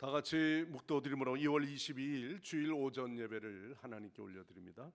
다 같이 묵도드림으로 2월 22일 주일 오전 예배를 하나님께 올려드립니다.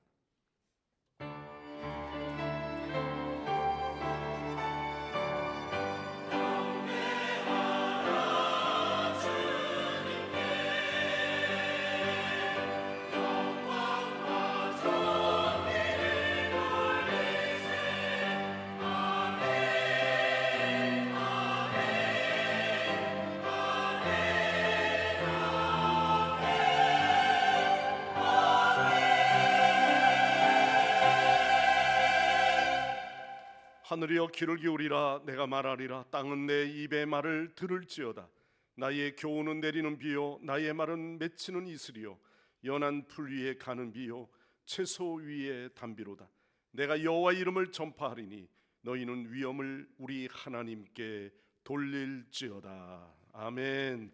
하늘이여 귀를 기울이라. 내가 말하리라. 땅은 내 입의 말을 들을지어다. 나의 교훈은 내리는 비요 나의 말은 맺히는 이슬이요 연한 풀 위에 가는 비요 채소 위에 담비로다. 내가 여호와 이름을 전파하리니 너희는 위엄을 우리 하나님께 돌릴지어다. 아멘.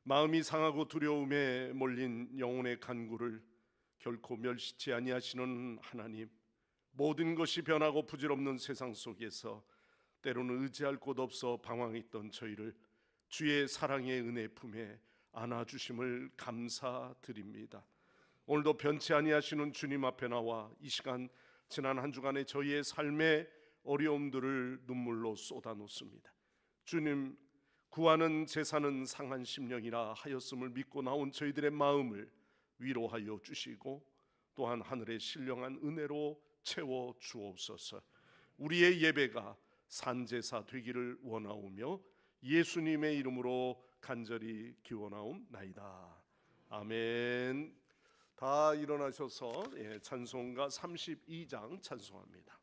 마음이 상하고 두려움에 몰린 영혼의 간구를 결코 멸시치 아니하시는 하나님, 모든 것이 변하고 부질없는 세상 속에서 때로는 의지할 곳 없어 방황했던 저희를 주의 사랑의 은혜 품에 안아주심을 감사드립니다. 오늘도 변치 아니하시는 주님 앞에 나와 이 시간 지난 한 주간의 저희의 삶의 어려움들을 눈물로 쏟아놓습니다. 주님, 구하는 제사는 상한 심령이라 하였음을 믿고 나온 저희들의 마음을 위로하여 주시고 또한 하늘의 신령한 은혜로 채워 주옵소서. 우리의 예배가 산제사 되기를 원하오며 예수님의 이름으로 간절히 기원하옵나이다. 아멘. 다 일어나셔서 찬송가 32장 찬송합니다.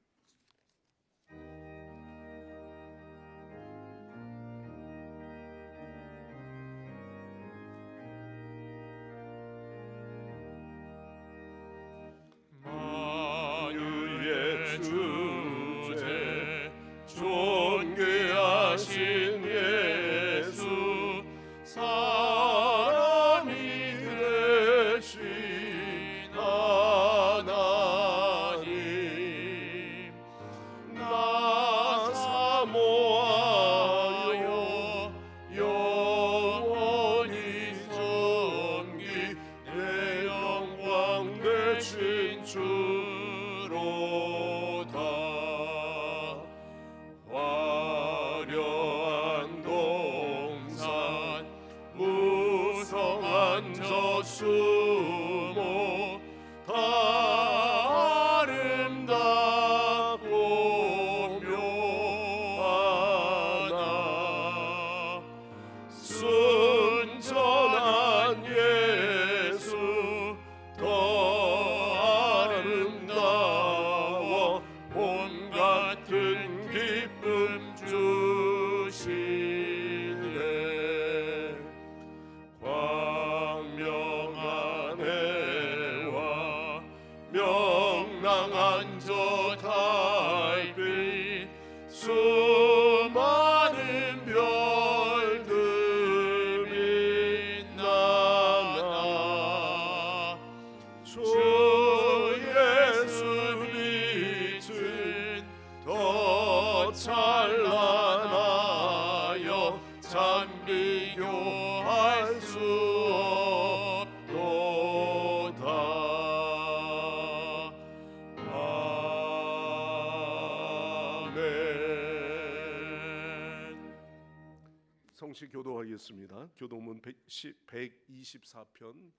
성시 교도하겠습니다. 교도문 124편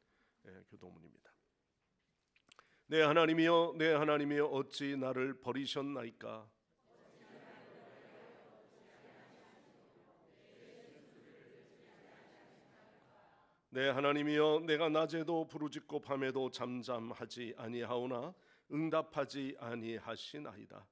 교도문입니다. 내 하나님이여, 내 하나님이여, 어찌 나를 버리셨나이까? 내 하나님이여, 내가 낮에도 부르짖고 밤에도 잠잠하지 아니하오나 응답하지 아니하시나이다.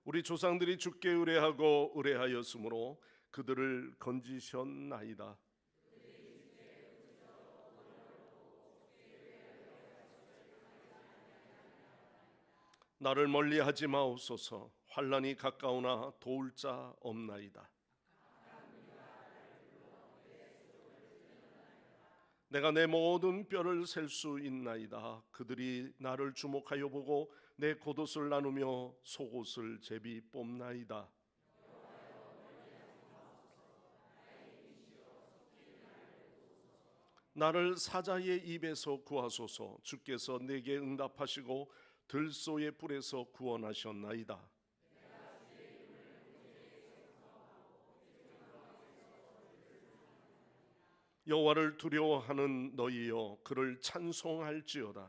우리 조상들이 주께 의뢰하고 의뢰하였으므로 그들을 건지셨나이다. 나를 멀리하지 마옵소서. 환난이 가까우나 도울 자 없나이다. 내가 내 모든 뼈를 셀 수 있나이다. 그들이 나를 주목하여 보고 내 겉옷을 나누며 속옷을 제비 뽑나이다. 나를 사자의 입에서 구하소서. 주께서 내게 응답하시고 들소의 불에서 구원하셨나이다. 여호와를 두려워하는 너희여, 그를 찬송할지어다.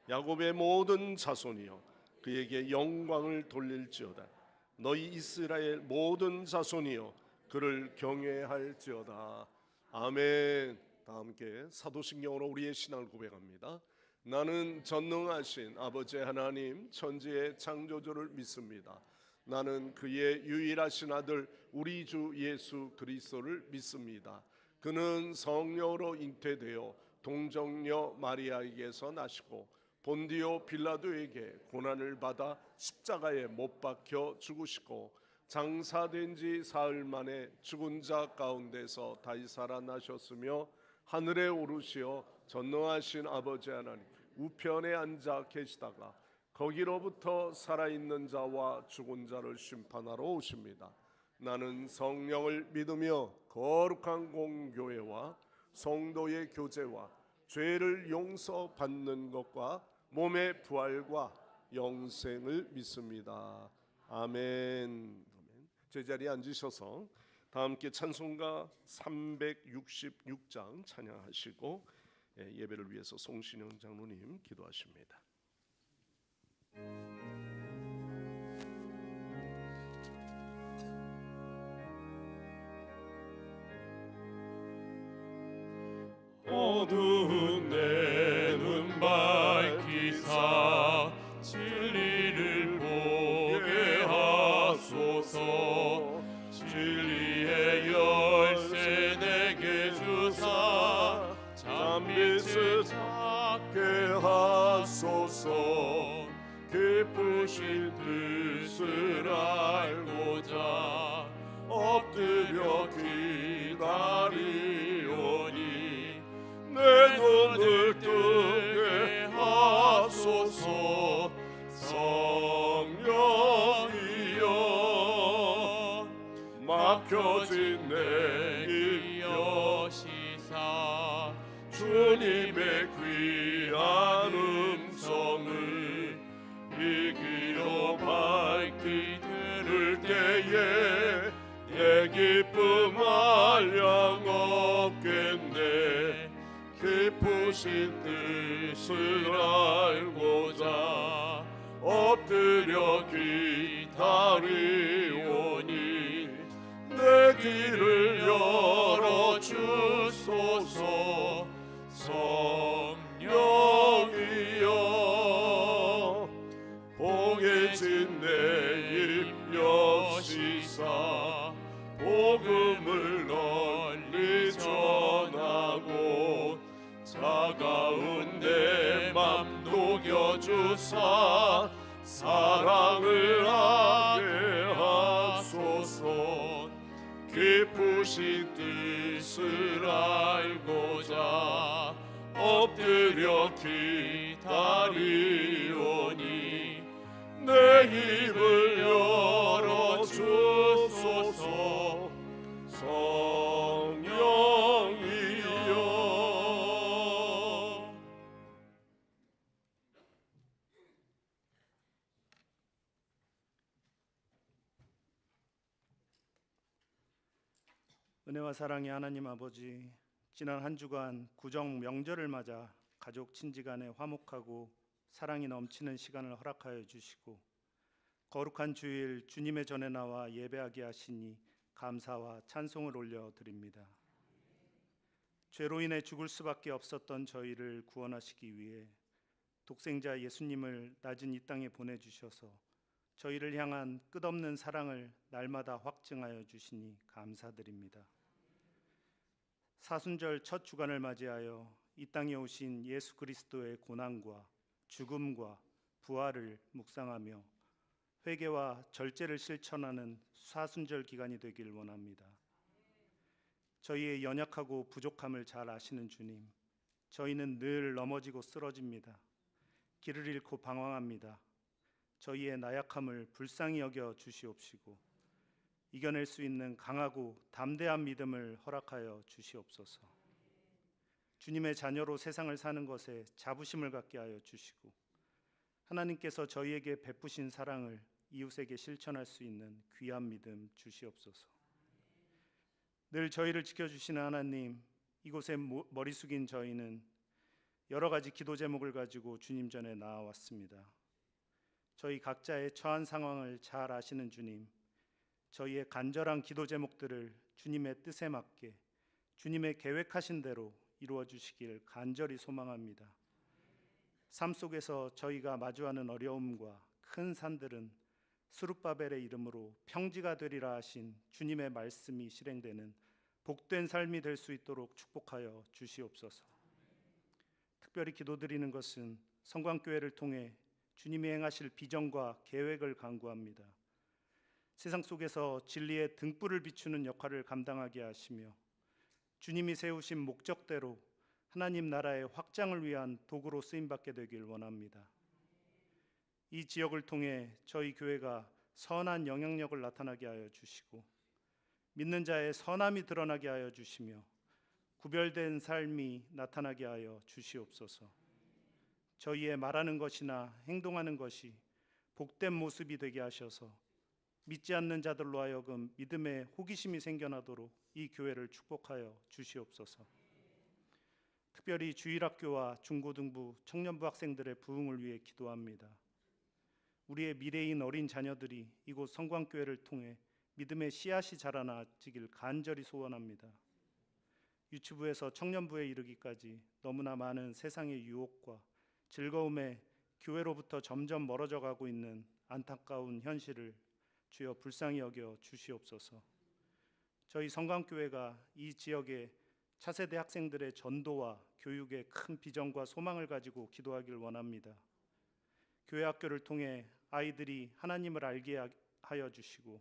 야곱의 모든 자손이여, 그에게 영광을 돌릴지어다. 너희 이스라엘 모든 자손이여, 그를 경외할지어다. 아멘. 다 함께 사도신경으로 우리의 신앙을 고백합니다. 나는 전능하신 아버지 하나님 천지의 창조주를 믿습니다. 나는 그의 유일하신 아들 우리 주 예수 그리스도를 믿습니다. 그는 성령으로 잉태되어 동정녀 마리아에게서 나시고 본디오 빌라도에게 고난을 받아 십자가에 못 박혀 죽으시고 장사된 지 사흘 만에 죽은 자 가운데서 다시 살아나셨으며 하늘에 오르시어 전능하신 아버지 하나님 우편에 앉아 계시다가 거기로부터 살아있는 자와 죽은 자를 심판하러 오십니다. 나는 성령을 믿으며 거룩한 공교회와 성도의 교제와 죄를 용서받는 것과 몸의 부활과 영생을 믿습니다. 아멘. 제자리에 앉으셔서 다 함께 찬송가 366장 찬양하시고 예배를 위해서 송신영 장로님 기도하십니다. 어두운 내 눈 밝히사 진리를 보게 하소서. 진리의 열쇠 내게 주사 참빛을 찾게 하소서. 깊으신 뜻을 알고자 엎드려 기다리오니 내 눈을 뜨게 하소서. 성령이여 막혀진 내 입 여시사 주님의 귀한 음성을 이기로 밝히 들을 때에 내 기쁨 한량 없겠네. 깊으신 뜻을 알고자 엎드려 기다리오니 내 길을 열어주소서. 성령이여 봉해진 내 입 여시사 복음을 널리 전하고 차가운 내 맘 녹여주사 사랑을 하게 하소서. 깊으신 뜻을 알고자 엎드려 기다리오니 내 입을 열어주소서. 성령이여. 은혜와 사랑의 하나님 아버지, 지난 한 주간 구정 명절을 맞아 가족 친지 간에 화목하고 사랑이 넘치는 시간을 허락하여 주시고 거룩한 주일 주님의 전에 나와 예배하게 하시니 감사와 찬송을 올려드립니다. 죄로 인해 죽을 수밖에 없었던 저희를 구원하시기 위해 독생자 예수님을 낮은 이 땅에 보내주셔서 저희를 향한 끝없는 사랑을 날마다 확증하여 주시니 감사드립니다. 사순절 첫 주간을 맞이하여 이 땅에 오신 예수 그리스도의 고난과 죽음과 부활을 묵상하며 회개와 절제를 실천하는 사순절 기간이 되길 원합니다. 저희의 연약하고 부족함을 잘 아시는 주님, 저희는 늘 넘어지고 쓰러집니다. 길을 잃고 방황합니다. 저희의 나약함을 불쌍히 여겨 주시옵시고 이겨낼 수 있는 강하고 담대한 믿음을 허락하여 주시옵소서. 주님의 자녀로 세상을 사는 것에 자부심을 갖게 하여 주시고 하나님께서 저희에게 베푸신 사랑을 이웃에게 실천할 수 있는 귀한 믿음 주시옵소서. 늘 저희를 지켜주시는 하나님, 이곳에 머리 숙인 저희는 여러 가지 기도 제목을 가지고 주님 전에 나아왔습니다. 저희 각자의 처한 상황을 잘 아시는 주님, 저희의 간절한 기도 제목들을 주님의 뜻에 맞게 주님의 계획하신 대로 이루어 주시길 간절히 소망합니다. 삶 속에서 저희가 마주하는 어려움과 큰 산들은 스룹바벨의 이름으로 평지가 되리라 하신 주님의 말씀이 실행되는 복된 삶이 될 수 있도록 축복하여 주시옵소서. 특별히 기도드리는 것은 성광교회를 통해 주님이 행하실 비전과 계획을 간구합니다. 세상 속에서 진리의 등불을 비추는 역할을 감당하게 하시며 주님이 세우신 목적대로 하나님 나라의 확장을 위한 도구로 쓰임받게 되길 원합니다. 이 지역을 통해 저희 교회가 선한 영향력을 나타나게 하여 주시고 믿는 자의 선함이 드러나게 하여 주시며 구별된 삶이 나타나게 하여 주시옵소서. 저희의 말하는 것이나 행동하는 것이 복된 모습이 되게 하셔서 믿지 않는 자들로 하여금 믿음의 호기심이 생겨나도록 이 교회를 축복하여 주시옵소서. 특별히 주일학교와 중고등부, 청년부 학생들의 부흥을 위해 기도합니다. 우리의 미래인 어린 자녀들이 이곳 성광교회를 통해 믿음의 씨앗이 자라나지길 간절히 소원합니다. 유치부에서 청년부에 이르기까지 너무나 많은 세상의 유혹과 즐거움에 교회로부터 점점 멀어져 가고 있는 안타까운 현실을 주여 불쌍히 여겨 주시옵소서. 저희 성광교회가 이 지역의 차세대 학생들의 전도와 교육에 큰 비전과 소망을 가지고 기도하길 원합니다. 교회 학교를 통해 아이들이 하나님을 알게 하여 주시고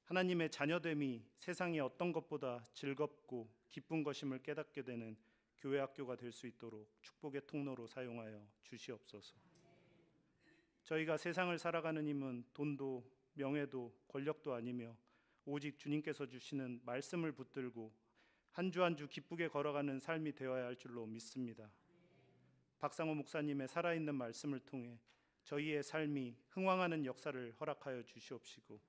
하나님의 자녀됨이 세상의 어떤 것보다 즐겁고 기쁜 것임을 깨닫게 되는 교회 학교가 될 수 있도록 축복의 통로로 사용하여 주시옵소서. 저희가 세상을 살아가는 힘은 돈도 명예도 권력도 아니며 오직 주님께서 주시는 말씀을 붙들고 한 주 한 주 기쁘게 걸어가는 삶이 되어야 할 줄로 믿습니다. 박상호 목사님의 살아있는 말씀을 통해 저희의 삶이 흥왕하는 역사를 허락하여 주시옵시고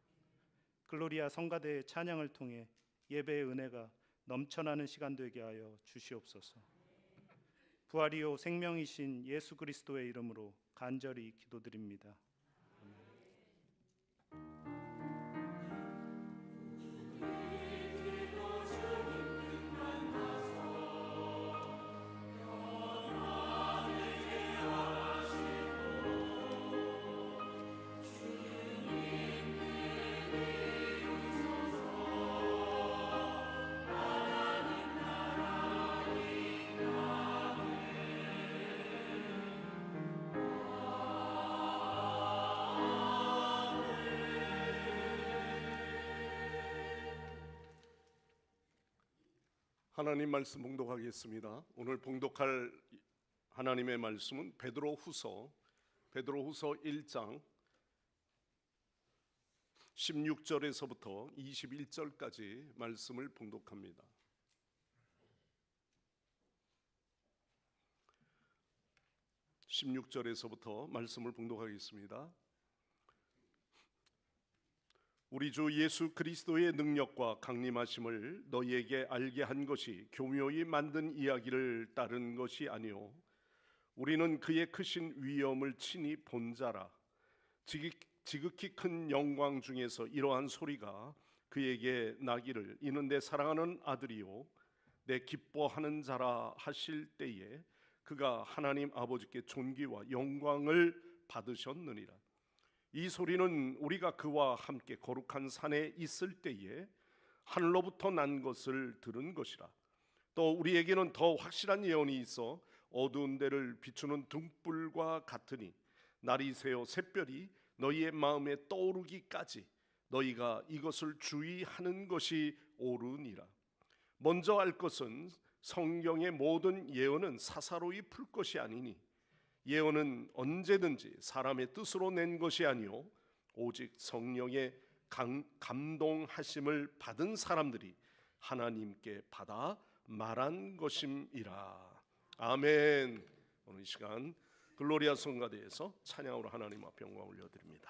글로리아 성가대의 찬양을 통해 예배의 은혜가 넘쳐나는 시간 되게 하여 주시옵소서. 부활이요 생명이신 예수 그리스도의 이름으로 간절히 기도드립니다. 하나님 말씀 봉독하겠습니다. 오늘 봉독할 하나님의 말씀은 베드로후서 1장 16절에서부터 21절까지 말씀을 봉독합니다. (16절에서부터) 말씀을 봉독하겠습니다. 우리 주 예수 그리스도의 능력과 강림하심을 너희에게 알게 한 것이 교묘히 만든 이야기를 따른 것이 아니요 우리는 그의 크신 위엄을 친히 본 자라. 지극히 큰 영광 중에서 이러한 소리가 그에게 나기를 이는 내 사랑하는 아들이요 내 기뻐하는 자라 하실 때에 그가 하나님 아버지께 존귀와 영광을 받으셨느니라. 이 소리는 우리가 그와 함께 거룩한 산에 있을 때에 하늘로부터 난 것을 들은 것이라. 또 우리에게는 더 확실한 예언이 있어 어두운 데를 비추는 등불과 같으니 날이 새어 샛별이 너희의 마음에 떠오르기까지 너희가 이것을 주의하는 것이 옳으니라. 먼저 알 것은 성경의 모든 예언은 사사로이 풀 것이 아니니 예언은 언제든지 사람의 뜻으로 낸 것이 아니요 오직 성령의 감동하심을 받은 사람들이 하나님께 받아 말한 것임이라. 아멘. 오늘 이 시간 글로리아 성가대에서 찬양으로 하나님 앞에 영광 올려드립니다.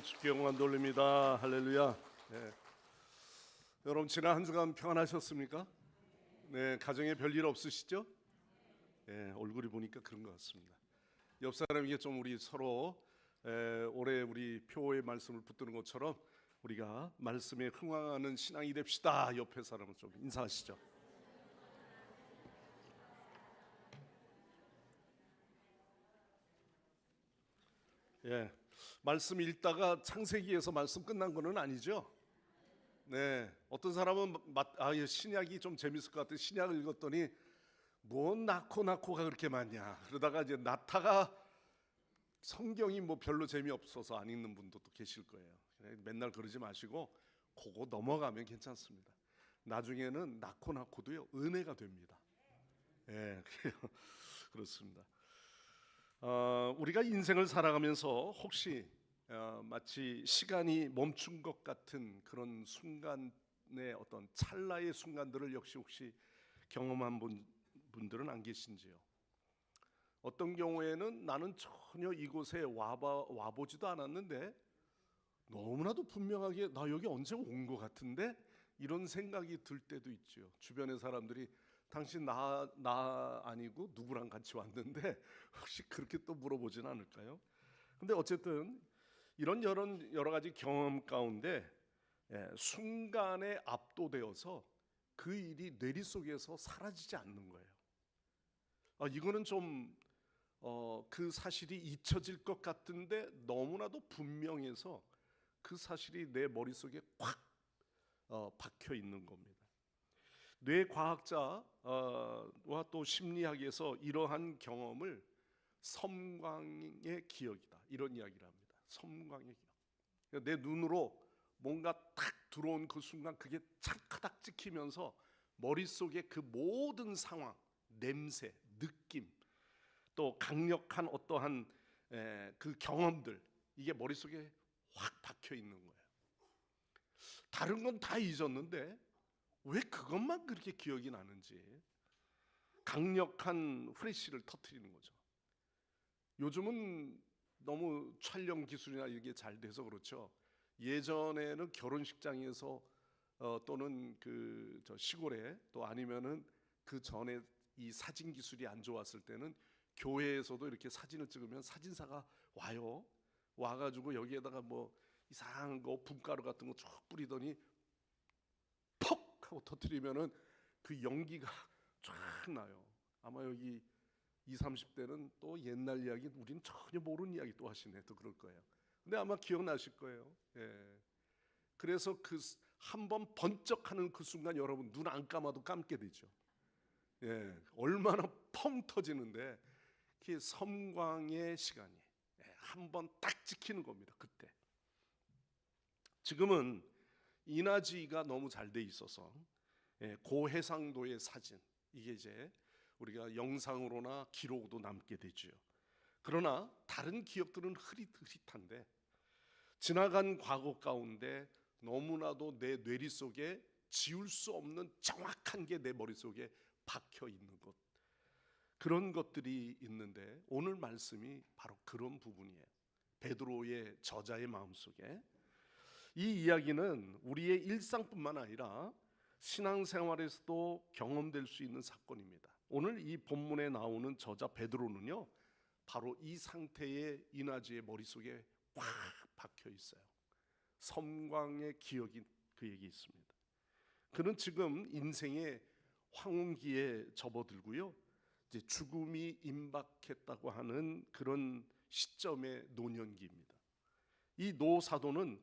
주께 영광 돌립니다. 할렐루야. 네. 여러분 지난 한 주간 평안하셨습니까? 네, 가정에 별일 없으시죠? 네, 얼굴이 보니까 그런 것 같습니다. 옆 사람에게 좀 우리 서로 올해 우리 표의 말씀을 붙드는 것처럼 우리가 말씀에 흥황하는 신앙이 됩시다. 옆에 사람은 좀 인사하시죠. 예, 말씀 읽다가 창세기에서 말씀 끝난 거는 아니죠. 네, 어떤 사람은 신약이 좀 재밌을 것 같아. 신약을 읽었더니 뭔 나코가 그렇게 많냐. 그러다가 이제 나타가 성경이 뭐 별로 재미없어서 안 읽는 분도 또 계실 거예요. 맨날 그러지 마시고 그거 넘어가면 괜찮습니다. 나중에는 나코도요 은혜가 됩니다. 예, 그렇습니다. 우리가 인생을 살아가면서 혹시 마치 시간이 멈춘 것 같은 그런 순간의 어떤 찰나의 순간들을 역시 혹시 경험한 분들은 안 계신지요? 어떤 경우에는 나는 전혀 이곳에 와보지도 않았는데 너무나도 분명하게 나 여기 언제 온 것 같은데 이런 생각이 들 때도 있죠. 주변의 사람들이 당신 나 아니고 누구랑 같이 왔는데 혹시 그렇게 또 물어보진 않을까요? 근데 어쨌든 이런 여러 가지 경험 가운데 순간에 압도되어서 그 일이 뇌리 속에서 사라지지 않는 거예요. 이거는 좀 그 사실이 잊혀질 것 같은데 너무나도 분명해서 그 사실이 내 머릿속에 꽉 박혀 있는 겁니다. 뇌과학자와 또 심리학에서 이러한 경험을 섬광의 기억이다 이런 이야기를 합니다. 섬광의 기억. 내 눈으로 뭔가 탁 들어온 그 순간 그게 착하닥 찍히면서 머릿속에 그 모든 상황, 냄새, 느낌, 또 강력한 어떠한 그 경험들 이게 머릿속에 확 박혀 있는 거예요. 다른 건 다 잊었는데 왜 그것만 그렇게 기억이 나는지 강력한 프레시를 터뜨리는 거죠. 요즘은 너무 촬영 기술이나 이게 잘 돼서 그렇죠. 예전에는 결혼식장에서 또는 저 시골에 또 아니면은 그 전에 이 사진 기술이 안 좋았을 때는 교회에서도 이렇게 사진을 찍으면 사진사가 와가지고 여기에다가 뭐 이상한 거 분가루 같은 거 쫙 뿌리더니 퍽 하고 터뜨리면은 그 연기가 쫙 나요. 아마 여기 20, 30대는 또 옛날 이야기 우리는 전혀 모르는 이야기 또 하시네 또 그럴 거예요. 근데 아마 기억나실 거예요. 예. 그래서 그 한번 번쩍하는 그 순간 여러분 눈 안 감아도 감게 되죠. 예. 얼마나 펑 터지는데 그게 섬광의 시간이 한번 딱 찍히는 겁니다. 그때. 지금은 인화지가 너무 잘 돼 있어서 고해상도의 사진 이게 이제 우리가 영상으로나 기록으로 남게 되죠. 그러나 다른 기억들은 흐릿흐릿한데 지나간 과거 가운데 너무나도 내 뇌리 속에 지울 수 없는 정확한 게 내 머릿속에 박혀 있는 것 그런 것들이 있는데 오늘 말씀이 바로 그런 부분이에요. 베드로의 저자의 마음속에 이 이야기는 우리의 일상뿐만 아니라 신앙생활에서도 경험될 수 있는 사건입니다. 오늘 이 본문에 나오는 저자 베드로는요 바로 이 상태의 인화지의 머릿속에 꽉 박혀 있어요. 섬광의 기억이 그에게 있습니다. 그는 지금 인생의 황혼기에 접어들고요 이제 죽음이 임박했다고 하는 그런 시점의 노년기입니다. 이 노사도는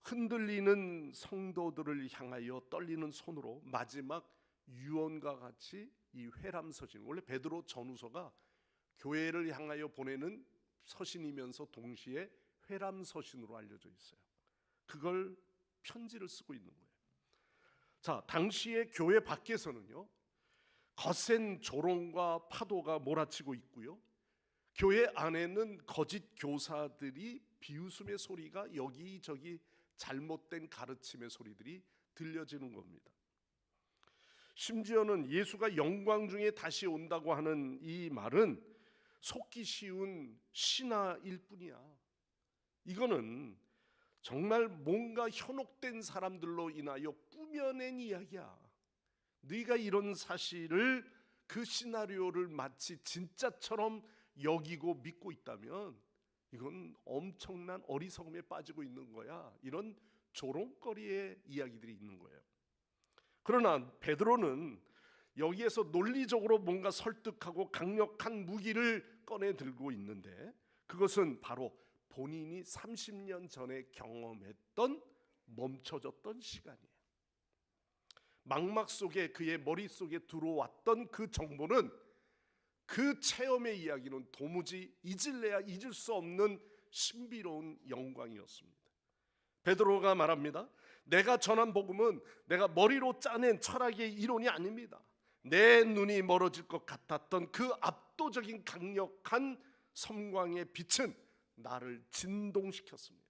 흔들리는 성도들을 향하여 떨리는 손으로 마지막 유언과 같이 이 회람서신, 원래 베드로 전후서가 교회를 향하여 보내는 서신이면서 동시에 회람서신으로 알려져 있어요. 그걸 편지를 쓰고 있는 거예요. 자, 당시의 교회 밖에서는요 거센 조롱과 파도가 몰아치고 있고요 교회 안에는 거짓 교사들이 비웃음의 소리가 여기저기 잘못된 가르침의 소리들이 들려지는 겁니다. 심지어는 예수가 영광 중에 다시 온다고 하는 이 말은 속기 쉬운 신화일 뿐이야. 이거는 정말 뭔가 현혹된 사람들로 인하여 꾸며낸 이야기야. 네가 이런 사실을 그 시나리오를 마치 진짜처럼 여기고 믿고 있다면 이건 엄청난 어리석음에 빠지고 있는 거야. 이런 조롱거리의 이야기들이 있는 거예요. 그러나 베드로는 여기에서 논리적으로 뭔가 설득하고 강력한 무기를 꺼내 들고 있는데 그것은 바로 본인이 30년 전에 경험했던 멈춰졌던 시간이에요. 망막 속에 그의 머릿속에 들어왔던 그 정보는 그 체험의 이야기는 도무지 잊을래야 잊을 수 없는 신비로운 영광이었습니다. 베드로가 말합니다. 내가 전한 복음은 내가 머리로 짜낸 철학의 이론이 아닙니다. 내 눈이 멀어질 것 같았던 그 압도적인 강력한 섬광의 빛은 나를 진동시켰습니다.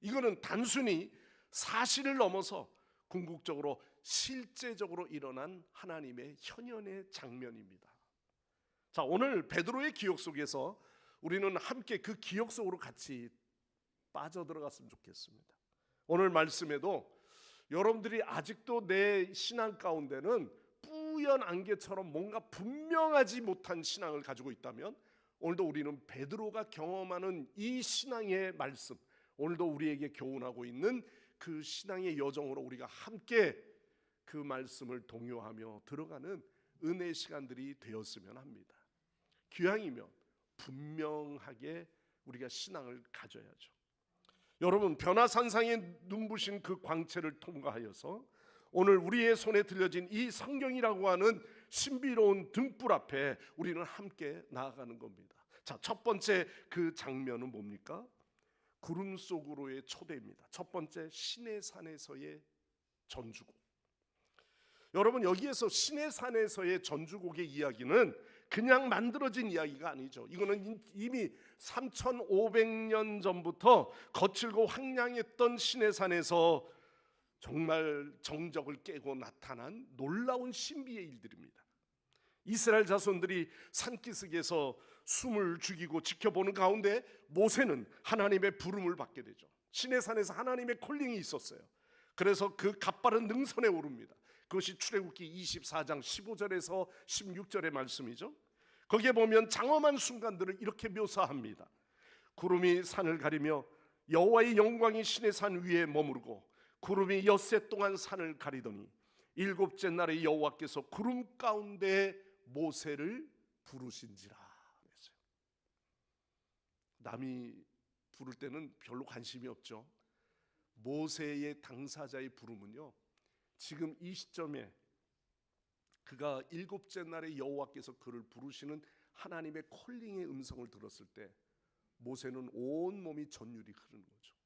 이거는 단순히 사실을 넘어서 궁극적으로 실제적으로 일어난 하나님의 현현의 장면입니다. 자, 오늘 베드로의 기억 속에서 우리는 함께 그 기억 속으로 같이 빠져들어갔으면 좋겠습니다. 오늘 말씀에도 여러분들이 아직도 내 신앙 가운데는 뿌연 안개처럼 뭔가 분명하지 못한 신앙을 가지고 있다면 오늘도 우리는 베드로가 경험하는 이 신앙의 말씀, 오늘도 우리에게 교훈하고 있는 그 신앙의 여정으로 우리가 함께 그 말씀을 동요하며 들어가는 은혜 시간들이 되었으면 합니다. 기왕이면 분명하게 우리가 신앙을 가져야죠. 여러분, 변화산상에 눈부신 그 광채를 통과하여서 오늘 우리의 손에 들려진 이 성경이라고 하는 신비로운 등불 앞에 우리는 함께 나아가는 겁니다. 자, 첫 번째 그 장면은 뭡니까? 구름 속으로의 초대입니다. 첫 번째, 시내산에서의 전주곡. 여러분, 여기에서 시내산에서의 전주곡의 이야기는 그냥 만들어진 이야기가 아니죠. 이거는 이미 3500년 전부터 거칠고 황량했던 시내산에서 정말 정적을 깨고 나타난 놀라운 신비의 일들입니다. 이스라엘 자손들이 산기슭에서 숨을 죽이고 지켜보는 가운데 모세는 하나님의 부름을 받게 되죠. 시내산에서 하나님의 콜링이 있었어요. 그래서 그 가파른 능선에 오릅니다. 그것이 출애굽기 24장 15절에서 16절의 말씀이죠. 거기에 보면 장엄한 순간들을 이렇게 묘사합니다. 구름이 산을 가리며 여호와의 영광이 시내산 위에 머무르고 구름이 엿새 동안 산을 가리더니 일곱째 날에 여호와께서 구름 가운데 모세를 부르신지라 그랬어요. 남이 부를 때는 별로 관심이 없죠. 모세의 당사자의 부름은요, 지금 이 시점에 그가 일곱째 날에 여호와께서 그를 부르시는 하나님의 콜링의 음성을 들었을 때 모세는 온 몸이 전율이 흐르는 거죠.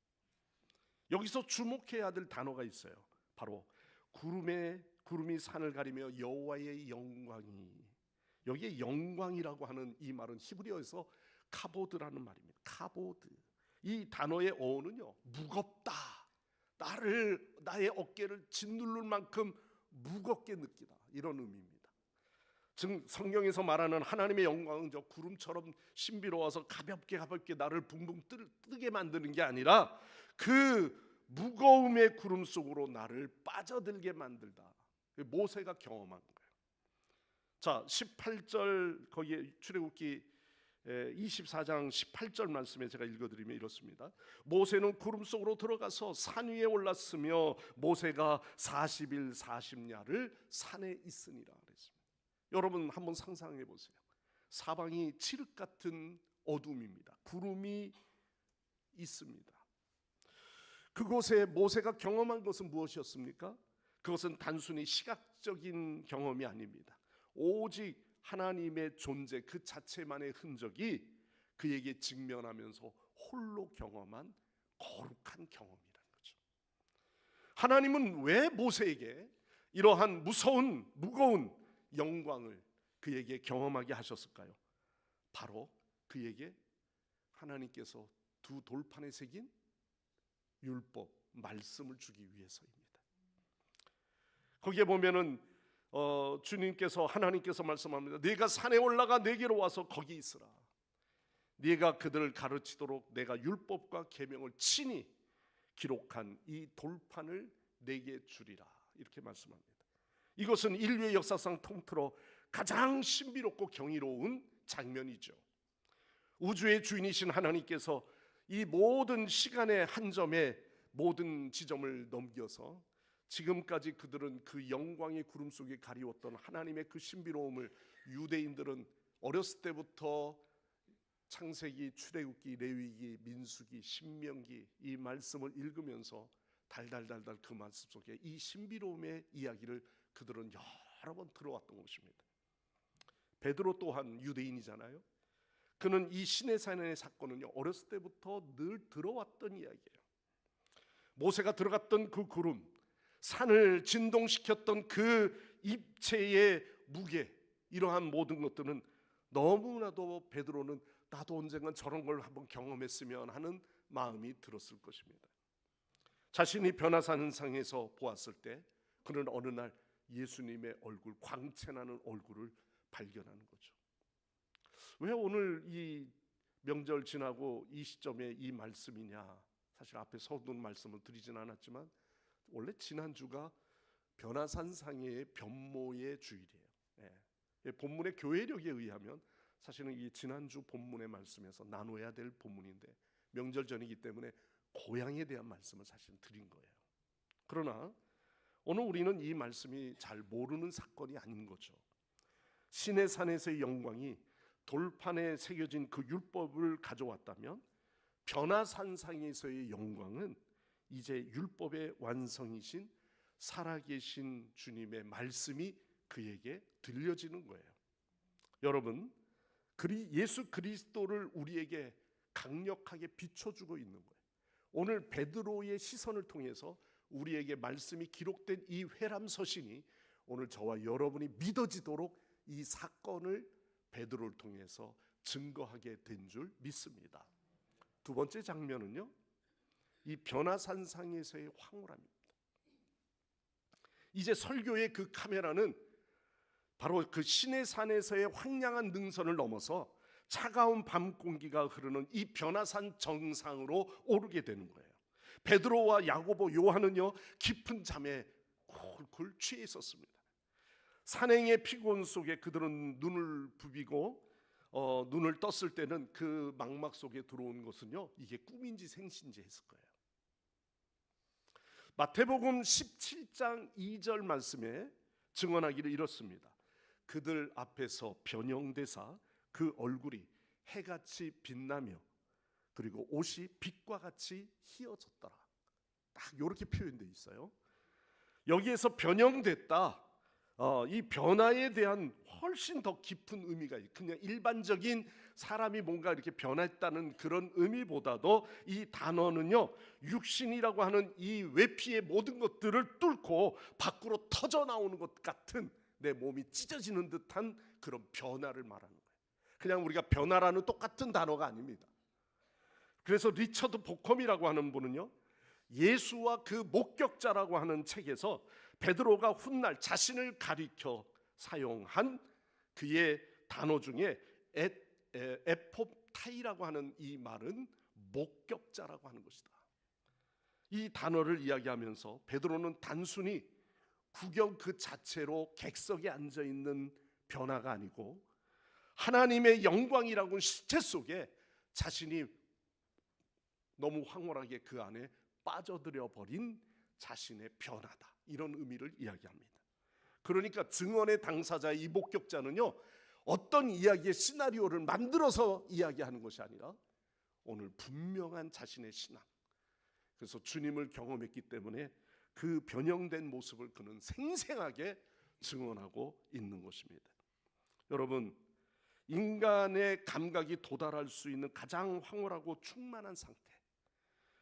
여기서 주목해야 될 단어가 있어요. 바로 구름이 산을 가리며 여호와의 영광이. 여기에 영광이라고 하는 이 말은 히브리어에서 카보드라는 말입니다. 카보드. 이 단어의 어원은요, 무겁다. 나의 어깨를 짓누를 만큼 무겁게 느끼다, 이런 의미입니다. 즉 성경에서 말하는 하나님의 영광은 저 구름처럼 신비로워서 가볍게 나를 붕붕 뜨게 만드는 게 아니라 그 무거움의 구름 속으로 나를 빠져들게 만들다. 모세가 경험한 거예요. 자, 18절 거기에 출애굽기 24장 18절 말씀에 제가 읽어드리면 이렇습니다. 모세는 구름 속으로 들어가서 산 위에 올랐으며 모세가 40일 40야를 산에 있으니라 그랬습니다. 여러분 한번 상상해 보세요. 사방이 칠흑 같은 어둠입니다. 구름이 있습니다. 그곳에 모세가 경험한 것은 무엇이었습니까? 그것은 단순히 시각적인 경험이 아닙니다. 오직 하나님의 존재 그 자체만의 흔적이 그에게 직면하면서 홀로 경험한 거룩한 경험이라는 거죠. 하나님은 왜 모세에게 이러한 무거운 영광을 그에게 경험하게 하셨을까요? 바로 그에게 하나님께서 두 돌판에 새긴 율법, 말씀을 주기 위해서입니다. 거기에 보면은 하나님께서 말씀합니다. 네가 산에 올라가 내게로 와서 거기 있으라. 네가 그들을 가르치도록 내가 율법과 계명을 친히 기록한 이 돌판을 내게 주리라. 이렇게 말씀합니다. 이것은 인류의 역사상 통틀어 가장 신비롭고 경이로운 장면이죠. 우주의 주인이신 하나님께서 이 모든 시간의 한 점에 모든 지점을 넘겨서 지금까지 그들은 그 영광의 구름 속에 가리웠던 하나님의 그 신비로움을 유대인들은 어렸을 때부터 창세기, 출애굽기, 레위기, 민수기, 신명기 이 말씀을 읽으면서 달달달달 그 말씀 속에 이 신비로움의 이야기를 그들은 여러 번 들어왔던 것입니다. 베드로 또한 유대인이잖아요. 그는 이 시내산의 사건은요, 어렸을 때부터 늘 들어왔던 이야기예요. 모세가 들어갔던 그 구름, 산을 진동시켰던 그 입체의 무게, 이러한 모든 것들은 너무나도 베드로는 나도 언젠간 저런 걸 한번 경험했으면 하는 마음이 들었을 것입니다. 자신이 변화산상에서 보았을 때 그는 어느 날 예수님의 얼굴, 광채나는 얼굴을 발견하는 거죠. 왜 오늘 이 명절 지나고 이 시점에 이 말씀이냐? 사실 앞에 서둔 말씀을 드리진 않았지만 원래 지난주가 변화산상의 변모의 주일이에요. 본문의 교회력에 의하면 사실은 이 지난주 본문의 말씀에서 나눠야 될 본문인데 명절 전이기 때문에 고향에 대한 말씀을 사실 드린 거예요. 그러나 오늘 우리는 이 말씀이 잘 모르는 사건이 아닌 거죠. 신의 산에서의 영광이 돌판에 새겨진 그 율법을 가져왔다면 변화산상에서의 영광은 이제 율법의 완성이신 살아계신 주님의 말씀이 그에게 들려지는 거예요. 여러분, 예수 그리스도를 우리에게 강력하게 비춰주고 있는 거예요. 오늘 베드로의 시선을 통해서 우리에게 말씀이 기록된 이 회람서신이 오늘 저와 여러분이 믿어지도록 이 사건을 베드로를 통해서 증거하게 된 줄 믿습니다. 두 번째 장면은요, 이 변화산상에서의 황홀함입니다. 이제 설교의 그 카메라는 바로 그 신의 산에서의 황량한 능선을 넘어서 차가운 밤 공기가 흐르는 이 변화산 정상으로 오르게 되는 거예요. 베드로와 야고보, 요한은요 깊은 잠에 콜콜 취해 있었습니다. 산행의 피곤 속에 그들은 눈을 부비고 눈을 떴을 때는 그 망막 속에 들어온 것은요 이게 꿈인지 생신지 했을 거예요. 마태복음 17장 2절 말씀에 증언하기를 이렇습니다. 그들 앞에서 변형되사 그 얼굴이 해같이 빛나며 그리고 옷이 빛과 같이 희어졌더라. 딱 이렇게 표현되어 있어요. 여기에서 변형됐다. 이 변화에 대한 훨씬 더 깊은 의미가 있어요. 그냥 일반적인 사람이 뭔가 이렇게 변했다는 그런 의미보다도 이 단어는요 육신이라고 하는 이 외피의 모든 것들을 뚫고 밖으로 터져 나오는 것 같은 내 몸이 찢어지는 듯한 그런 변화를 말하는 거예요. 그냥 우리가 변화라는 똑같은 단어가 아닙니다. 그래서 리처드 보컴이라고 하는 분은요 예수와 그 목격자라고 하는 책에서 베드로가 훗날 자신을 가리켜 사용한 그의 단어 중에 에포타이라고 하는 이 말은 목격자라고 하는 것이다. 이 단어를 이야기하면서 베드로는 단순히 구경 그 자체로 객석에 앉아 있는 변화가 아니고 하나님의 영광이라고 시체 속에 자신이 너무 황홀하게 그 안에 빠져들어 버린 자신의 변화다, 이런 의미를 이야기합니다. 그러니까 증언의 당사자 이 목격자는요 어떤 이야기의 시나리오를 만들어서 이야기하는 것이 아니라 오늘 분명한 자신의 신앙, 그래서 주님을 경험했기 때문에 그 변형된 모습을 그는 생생하게 증언하고 있는 것입니다. 여러분, 인간의 감각이 도달할 수 있는 가장 황홀하고 충만한 상태,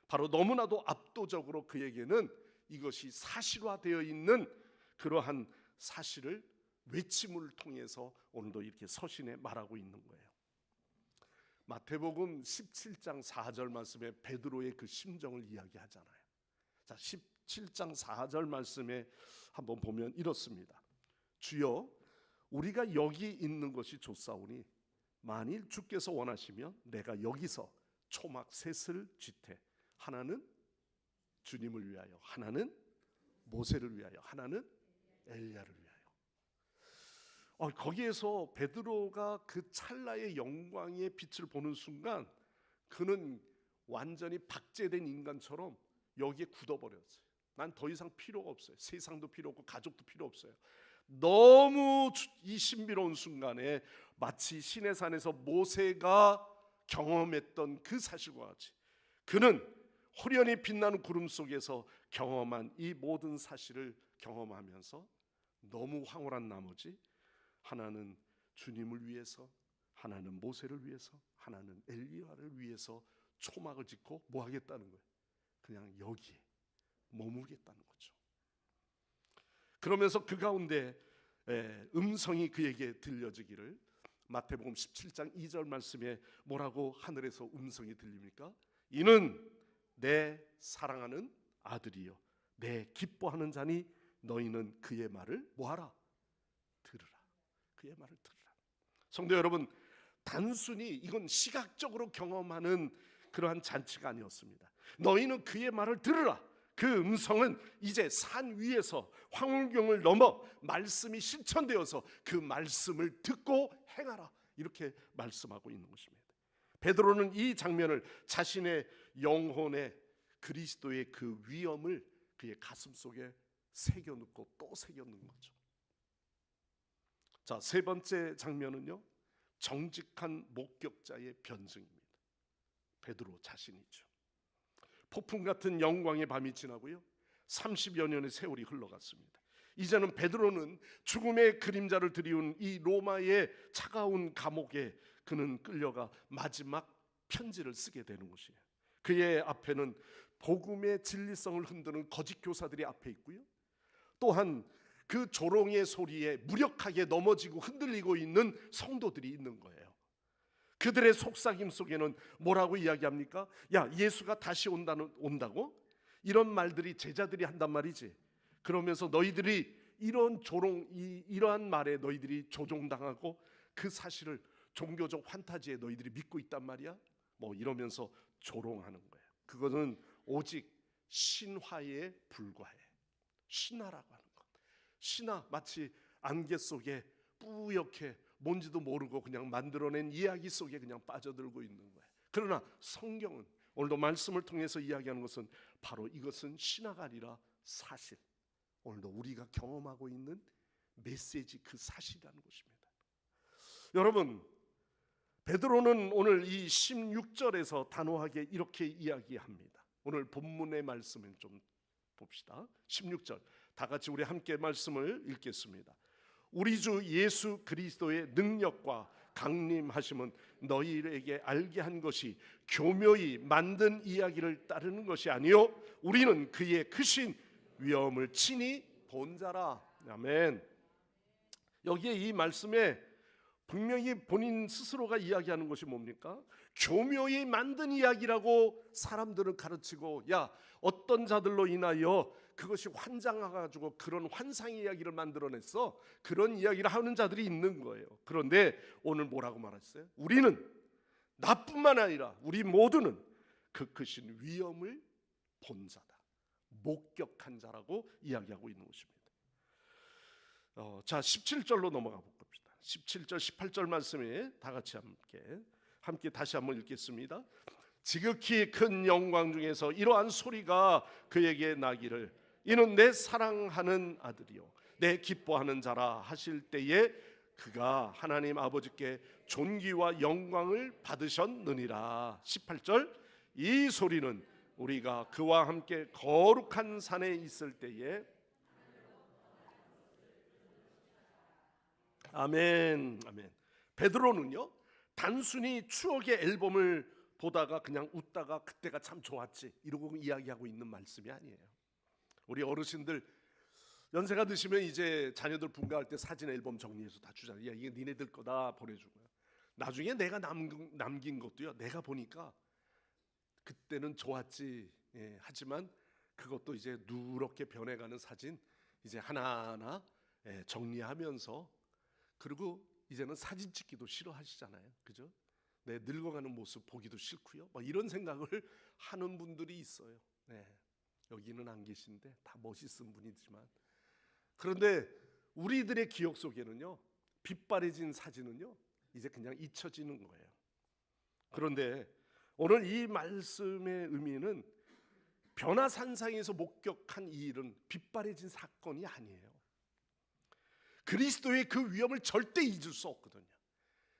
바로 너무나도 압도적으로 그에게는 이것이 사실화되어 있는 그러한 사실을 외침을 통해서 오늘도 이렇게 서신에 말하고 있는 거예요. 마태복음 17장 4절 말씀에 베드로의 그 심정을 이야기하잖아요. 자, 17장 4절 말씀에 한번 보면 이렇습니다. 주여, 우리가 여기 있는 것이 좋사오니 만일 주께서 원하시면 내가 여기서 초막 셋을 쥐되 하나는 주님을 위하여, 하나는 모세를 위하여, 하나는 엘리야를 위하여. 거기에서 베드로가 그 찰나의 영광의 빛을 보는 순간 그는 완전히 박제된 인간처럼 여기에 굳어버렸어요. 난 더 이상 필요가 없어요. 세상도 필요 없고 가족도 필요 없어요. 너무 이 신비로운 순간에 마치 신의 산에서 모세가 경험했던 그 사실과 같이 그는 호련히 빛나는 구름 속에서 경험한 이 모든 사실을 경험하면서 너무 황홀한 나머지 하나는 주님을 위해서, 하나는 모세를 위해서, 하나는 엘리야를 위해서 초막을 짓고 뭐 하겠다는 거예요? 그냥 여기에 머물겠다는 거죠. 그러면서 그 가운데 음성이 그에게 들려지기를, 마태복음 17장 2절 말씀에 뭐라고 하늘에서 음성이 들립니까? 이는 내 사랑하는 아들이요 내 기뻐하는 자니 너희는 그의 말을 뭐하라? 들으라. 그의 말을 들으라. 성도 여러분, 단순히 이건 시각적으로 경험하는 그러한 잔치가 아니었습니다. 너희는 그의 말을 들으라. 그 음성은 이제 산 위에서 황홀경을 넘어 말씀이 실천되어서 그 말씀을 듣고 행하라, 이렇게 말씀하고 있는 것입니다. 베드로는 이 장면을 자신의 영혼의 그리스도의 그 위엄을 그의 가슴 속에 새겨놓고 또 새겨놓는 거죠. 자, 세 번째 장면은요, 정직한 목격자의 변증입니다. 베드로 자신이죠. 폭풍 같은 영광의 밤이 지나고요, 30여 년의 세월이 흘러갔습니다. 이제는 베드로는 죽음의 그림자를 드리운 이 로마의 차가운 감옥에 그는 끌려가 마지막 편지를 쓰게 되는 것이에요. 그의 앞에는 복음의 진리성을 흔드는 거짓 교사들이 앞에 있고요, 또한 그 조롱의 소리에 무력하게 넘어지고 흔들리고 있는 성도들이 있는 거예요. 그들의 속삭임 속에는 뭐라고 이야기합니까? 야, 예수가 다시 온다고? 이런 말들이 제자들이 한단 말이지. 그러면서 너희들이 이런 이러한 말에 너희들이 조종당하고 그 사실을 종교적 환타지에 너희들이 믿고 있단 말이야? 뭐 이러면서 조롱하는 거예요. 그거는 오직 신화에 불과해. 신화라고 하는 것. 신화, 마치 안개 속에 뿌옇게 뭔지도 모르고 그냥 만들어낸 이야기 속에 그냥 빠져들고 있는 거예요. 그러나 성경은, 오늘도 말씀을 통해서 이야기하는 것은 바로 이것은 신화가 아니라 사실, 오늘도 우리가 경험하고 있는 메시지, 그 사실이라는 것입니다. 여러분, 베드로는 오늘 이 16절에서 단호하게 이렇게 이야기합니다. 오늘 본문의 말씀을 좀 봅시다. 16절 다 같이 우리 함께 말씀을 읽겠습니다. 우리 주 예수 그리스도의 능력과 강림하심은 너희에게 알게 한 것이 교묘히 만든 이야기를 따르는 것이 아니요 우리는 그의 크신 위엄을 친히 본 자라. 아멘. 여기에 이 말씀에 분명히 본인 스스로가 이야기하는 것이 뭡니까? 교묘히 만든 이야기라고 사람들은 가르치고, 야, 어떤 자들로 인하여 그것이 환장해가지고 그런 환상 이야기를 만들어냈어, 그런 이야기를 하는 자들이 있는 거예요. 그런데 오늘 뭐라고 말했어요? 우리는, 나뿐만 아니라 우리 모두는 그 크신 위엄을 본 자다, 목격한 자라고 이야기하고 있는 것입니다. 자, 17절로 넘어가 봅시다. 17절 18절 말씀에 다 같이 함께 다시 한번 읽겠습니다. 지극히 큰 영광 중에서 이러한 소리가 그에게 나기를, 이는 내 사랑하는 아들이요 내 기뻐하는 자라 하실 때에 그가 하나님 아버지께 존귀와 영광을 받으셨느니라. 18절 이 소리는 우리가 그와 함께 거룩한 산에 있을 때에, 아멘, 아멘. 베드로는요, 단순히 추억의 앨범을 보다가 그냥 웃다가 그때가 참 좋았지 이러고 이야기하고 있는 말씀이 아니에요. 우리 어르신들 연세가 드시면 이제 자녀들 분가할 때 사진 앨범 정리해서 다 주잖아요. 야, 이게 니네들 거다 보내주고요. 나중에 내가 남긴 것도요, 내가 보니까 그때는 좋았지, 하지만 그것도 이제 누렇게 변해가는 사진 이제 하나하나 정리하면서, 그리고 이제는 사진 찍기도 싫어하시잖아요, 그죠? 내 늙어가는 모습 보기도 싫고요. 뭐 이런 생각을 하는 분들이 있어요. 여기는 안 계신데 다 멋있은 분이지만, 그런데 우리들의 기억 속에는요, 빛바래진 사진은요 이제 그냥 잊혀지는 거예요. 그런데 오늘 이 말씀의 의미는 변화산상에서 목격한 이 일은 빛바래진 사건이 아니에요. 그리스도의 그 위엄을 절대 잊을 수 없거든요.